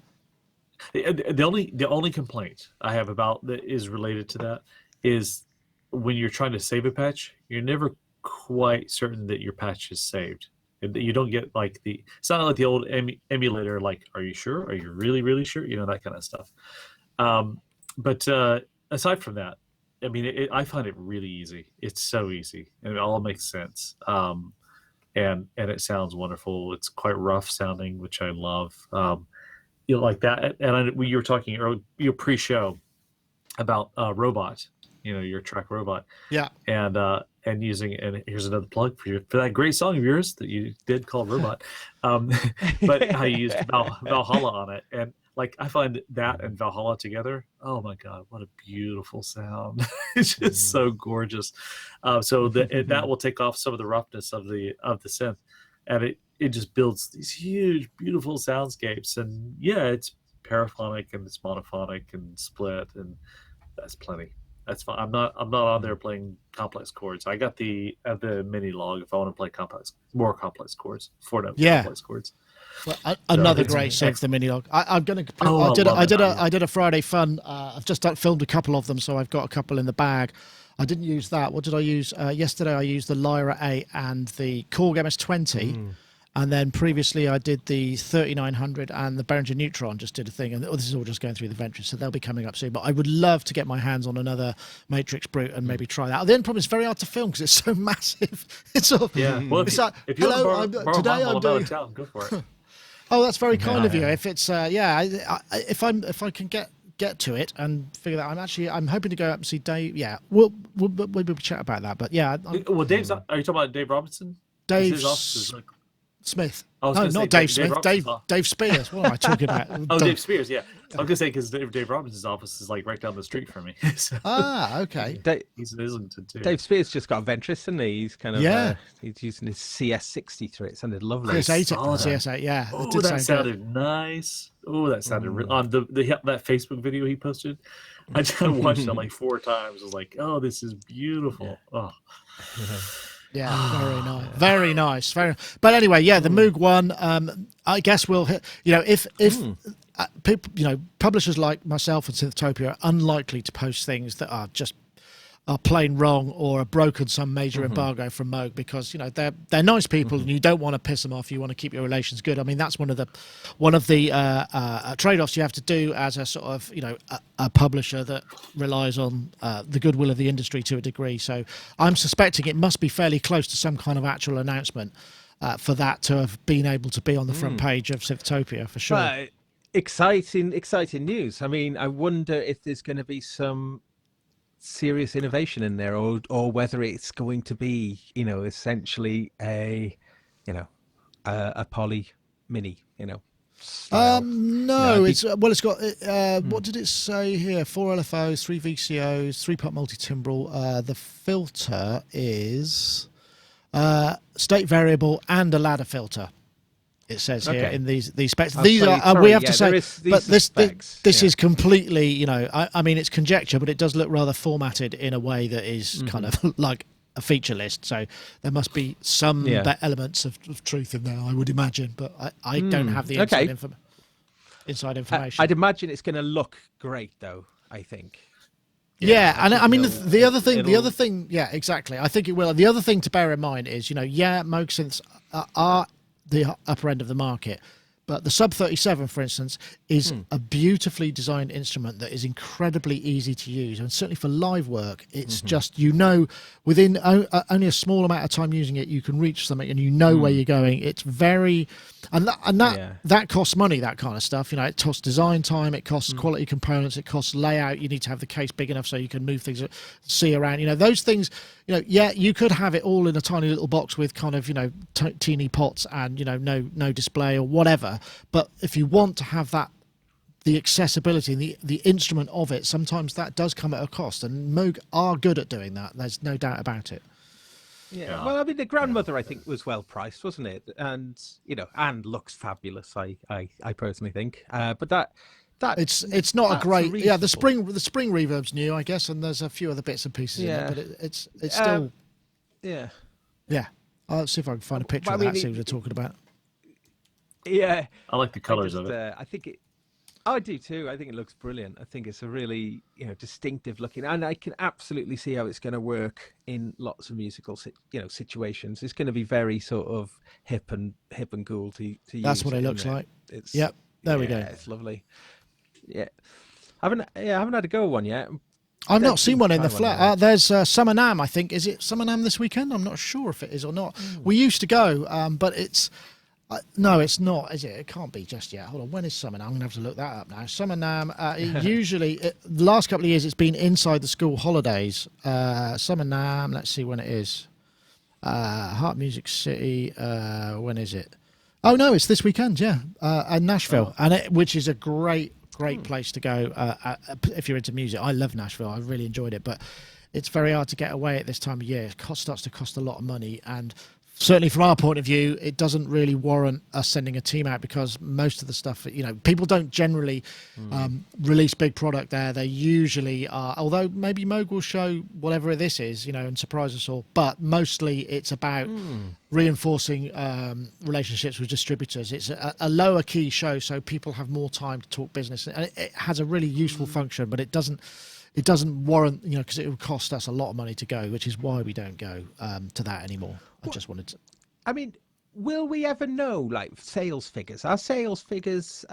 The only complaint I have about that is related to that is when you're trying to save a patch, you're never quite certain that your patch is saved. And you don't get like it's not like the old emulator, like, are you sure? Are you really, really sure? You know, that kind of stuff. But aside from that, I mean, I find it really easy. It's so easy, and it all makes sense. And it sounds wonderful. It's quite rough sounding, which I love. You know, like that. And you were talking earlier, your pre-show about Robot. You know, your track Robot. Yeah. And using, and here's another plug for that great song of yours that you did called Robot. But how you used Valhalla on it, and like I find that and Valhalla together, oh my god, what a beautiful sound! It's just so gorgeous. So that will take off some of the roughness of the synth, and it just builds these huge, beautiful soundscapes. And yeah, it's paraphonic and it's monophonic and split, and that's plenty. That's fine. I'm not on there playing complex chords. I got the mini log if I want to play more complex chords, 4-note complex chords. Well, another great synth, the mini log. I'm gonna. I did a Friday fun. I've just filmed a couple of them, so I've got a couple in the bag. I didn't use that. What did I use? Yesterday I used the Lyra 8 and the Korg MS-20. And then previously I did the 3900 and the Behringer Neutron, just did a thing. And this is all just going through the Ventures, so they'll be coming up soon. But I would love to get my hands on another Matrix Brute and maybe try that. The only problem is it's very hard to film because it's so massive. It's sort of, Well, it's like, if you hello, today I'm doing. Town, go for it. Oh, that's very kind of you. If it's if I can get to it and figure that, I'm hoping to go up and see Dave. Yeah, we'll chat about that. But yeah, well, Dave's. Are you talking about Dave Robinson? Dave Smith. No, not Dave Smith. Dave Spears. What am I talking about? Dave Spears. Yeah, I was gonna say because Dave Robinson's office is like right down the street from me. So, okay. He's in Islington too. Dave Spears just got a Ventris, and he's kind of he's using his CS63. It sounded lovely. CS8, yeah. Oh, that sounded nice. Oh, that sounded on that Facebook video he posted. I just watched it like 4 times. I was like, oh, this is beautiful. Oh. Yeah, very nice. But anyway, yeah, the Moog one. I guess we'll hit. You know, if people, you know, publishers like myself and Synthtopia are unlikely to post things that are just plain wrong or have broken some major embargo from Moog, because you know they're nice people and you don't want to piss them off. You want to keep your relations good. I mean, that's one of the trade-offs you have to do as a sort of, you know, a publisher that relies on the goodwill of the industry to a degree. So I'm suspecting it must be fairly close to some kind of actual announcement for that to have been able to be on the front page of Synthtopia for sure. But exciting news. I mean, I wonder if there's going to be some serious innovation in there, or whether it's going to be, you know, essentially a Poly Mini, you know. Style. No, it's it's got what did it say here? 4 LFOs, 3 VCOs, 3-pot multi-timbral. The filter is state variable and a ladder filter. It says here in these specs. These are we have to say, but this is completely, you know, I mean, it's conjecture, but it does look rather formatted in a way that is kind of like a feature list. So there must be some elements of truth in there, I would imagine, but I don't have the inside information. I'd imagine it's going to look great, though. I think. Yeah, and I mean the other thing, yeah, exactly. I think it will. The other thing to bear in mind is, you know, Moog synths are the upper end of the market, but the Sub 37, for instance, is a beautifully designed instrument that is incredibly easy to use, and certainly for live work, it's just, you know, within only a small amount of time using it, you can reach something, and you know where you're going. It's very, that costs money. That kind of stuff, you know, it costs design time, it costs quality components, it costs layout. You need to have the case big enough so you can move things, see around. You know, those things. You know, yeah, you could have it all in a tiny little box with kind of, you know, teeny pots and, you know, no display or whatever. But if you want to have that, the accessibility and the instrument of it, sometimes that does come at a cost. And Moog are good at doing that. There's no doubt about it. Yeah. Well, I mean, the grandmother, I think, was well priced, wasn't it? And, you know, and looks fabulous, I personally think. But that it's not a great the spring reverb's new, I guess, and there's a few other bits and pieces in it, but it's still I'll see if I can find a picture of that, see what we're talking about. I like the colors of it. I think I do too. I think it looks brilliant. I think it's a really, distinctive looking, and I can absolutely see how it's going to work in lots of musical, situations. It's going to be very sort of hip and cool to use. That's what it looks like. Yep. There we go. It's lovely. Yeah. I haven't had a go at one yet. I've not seen one in the Try one flat. There's Summer Nam, I think. Is it Summer Nam this weekend? I'm not sure if it is or not. We used to go, but it's... no, it's not, is it? It can't be just yet. Hold on. When is Summer Nam? I'm going to have to look that up now. Summer Nam, the last couple of years, it's been inside the school holidays. Summer Nam, let's see when it is. Heart Music City, when is it? Oh, no, it's this weekend, yeah. In Nashville, which is a great place to go if you're into music. I love Nashville. I really enjoyed it, but it's very hard to get away at this time of year. It starts to cost a lot of money, and certainly from our point of view, it doesn't really warrant us sending a team out, because most of the stuff, people don't generally release big product there. They usually are, although maybe Moog will show whatever this is, and surprise us all. But mostly it's about reinforcing relationships with distributors. It's a lower key show, so people have more time to talk business. And it has a really useful function, but it doesn't warrant, because it would cost us a lot of money to go, which is why we don't go to that anymore. I just wanted to... I mean, will we ever know, like, sales figures? Are sales figures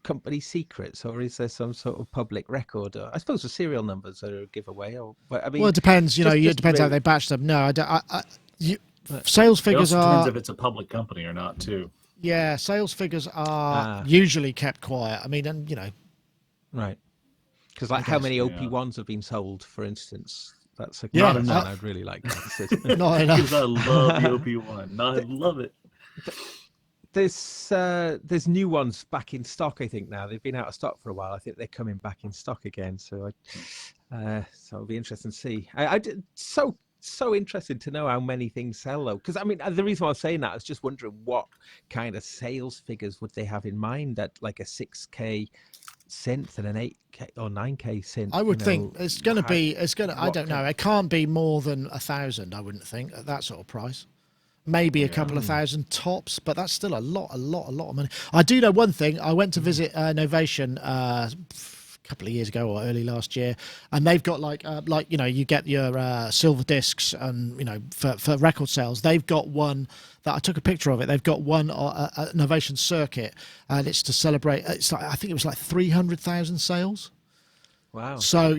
company secrets, or is there some sort of public record? Or, I suppose the serial numbers are a giveaway. But I mean, well, it depends. It depends how they batch them. No, sales figures depends if it's a public company or not, too. Yeah, sales figures are usually kept quiet. I mean, and right, because like how many OP1s have been sold, for instance? That's not enough. I'd really like that. Not enough. Because I love the OP1. I love it. There's new ones back in stock. I think now they've been out of stock for a while. I think they're coming back in stock again. So it'll be interesting to see. I so interested to know how many things sell though, because I mean the reason why I was saying that I was just wondering what kind of sales figures would they have in mind at like a 6K synth and an 8K or 9K synth. I would think it's going to I don't know, it can't be more than 1,000. I wouldn't think at that sort of price. Maybe a couple of thousand tops, but that's still a lot of money. I do know one thing. I went to visit Novation a couple of years ago or early last year, and they've got you get your silver discs, and for record sales, they've got one that I took a picture of it. They've got one Novation circuit, and it's to celebrate. It's I think it was like 300,000 sales. Wow! So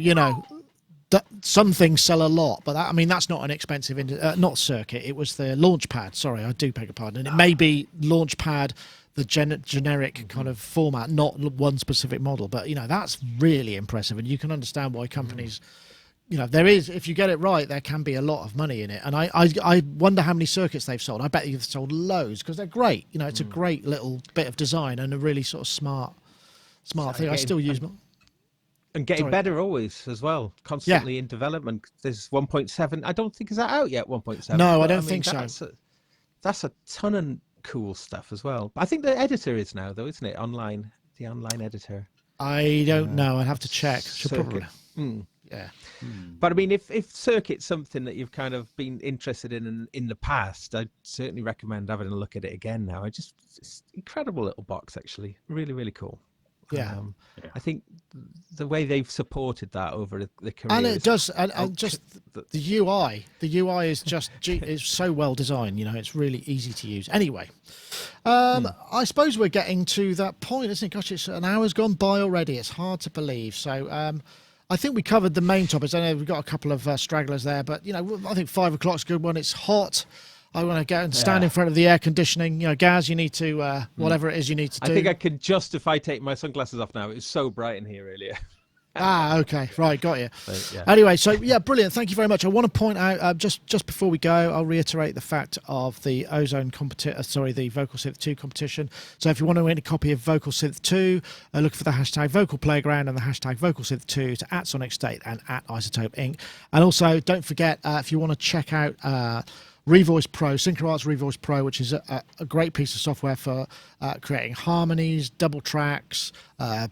some things sell a lot, but that's not an expensive not circuit. It was the launch pad. Sorry, I do beg your pardon. And it may be launch pad, the generic kind of format, not one specific model. But that's really impressive, and you can understand why companies. There is, if you get it right, there can be a lot of money in it. And I wonder how many circuits they've sold. I bet you've sold loads, because they're great. It's a great little bit of design and a really sort of smart thing. I still use them. And getting better always as well, constantly in development. There's 1.7. I don't think is that out yet. 1.7. No, I don't think so. That's a ton of cool stuff as well. But I think the editor is now, though, isn't it? The online editor. I don't know. I'd have to check. Should probably. Yeah. But I mean, if Circuit's something that you've kind of been interested in the past, I'd certainly recommend having a look at it again now. It's incredible little box, actually. Really, really cool. Yeah. I think the way they've supported that over the career, and it does, and just the UI is just is so well designed. It's really easy to use. Anyway, I suppose we're getting to that point, isn't it? Gosh, it's an hour's gone by already. It's hard to believe. So I think we covered the main topics. I know we've got a couple of stragglers there, but I think 5 o'clock's a good one. It's hot. I want to go and stand in front of the air conditioning. Gaz, you need to, whatever it is you need to do. I think I can justify taking my sunglasses off now. It was so bright in here earlier. Okay. Right. Got you. So, yeah. Anyway, brilliant. Thank you very much. I want to point out, just before we go, I'll reiterate the fact of the Ozone the Vocal Synth 2 competition. So if you want to win a copy of Vocal Synth 2, look for the hashtag Vocal Playground and the hashtag Vocal Synth 2 to @Sonicstate and @Isotope Inc. And also, don't forget, if you want to check out Revoice Pro, SynchroArt's Revoice Pro, which is a great piece of software for creating harmonies, double tracks,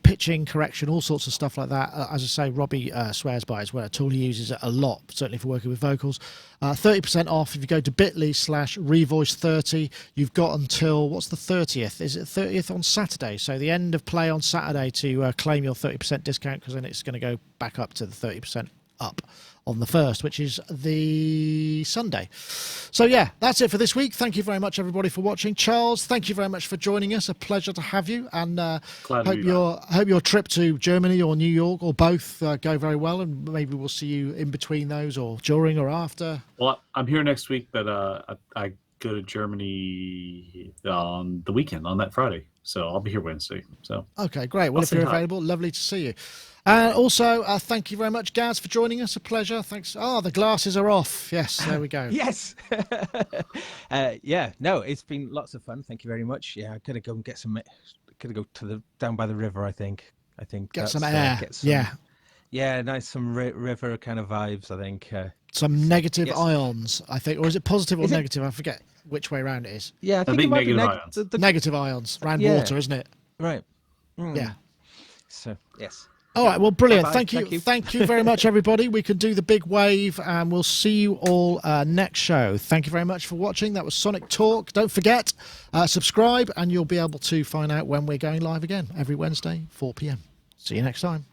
pitching correction, all sorts of stuff like that. As I say, Robbie swears by it as well. A tool he uses it a lot, certainly for working with vocals. 30% off if you go to bit.ly/Revoice30. You've got until, what's the 30th? Is it 30th on Saturday? So the end of play on Saturday to claim your 30% discount, because then it's going to go back up to the 30% up on the 1st, which is the Sunday. So yeah, that's it for this week. Thank you very much, everybody, for watching. Charles, thank you very much for joining us. A pleasure to have you, and hope your trip to Germany or New York or both go very well, and maybe we'll see you in between those, or during or after. Well, I'm here next week, but I go to Germany on the weekend, on that Friday, so I'll be here Wednesday. So okay, great. Well, I'll if you're say hi. available, lovely to see you. And also, thank you very much, Gaz, for joining us. A pleasure. Thanks. Oh, the glasses are off. Yes, there we go. Yes. Yeah, no, it's been lots of fun. Thank you very much. Yeah, I gotta go and get some. Gotta go to down by the river. I think. Get some air. Yeah, nice, some river kind of vibes. I think. Some negative ions, I think, or is it positive or negative? I forget which way around it is. Yeah, I think it might be negative ions. Negative ions around water, isn't it? Right. Yeah. So yes. All right, well, brilliant. Bye-bye. Thank you very much, everybody. We can do the big wave, and we'll see you all next show. Thank you very much for watching. That was Sonic Talk. Don't forget, subscribe, and you'll be able to find out when we're going live again every Wednesday, 4 p.m. See you next time.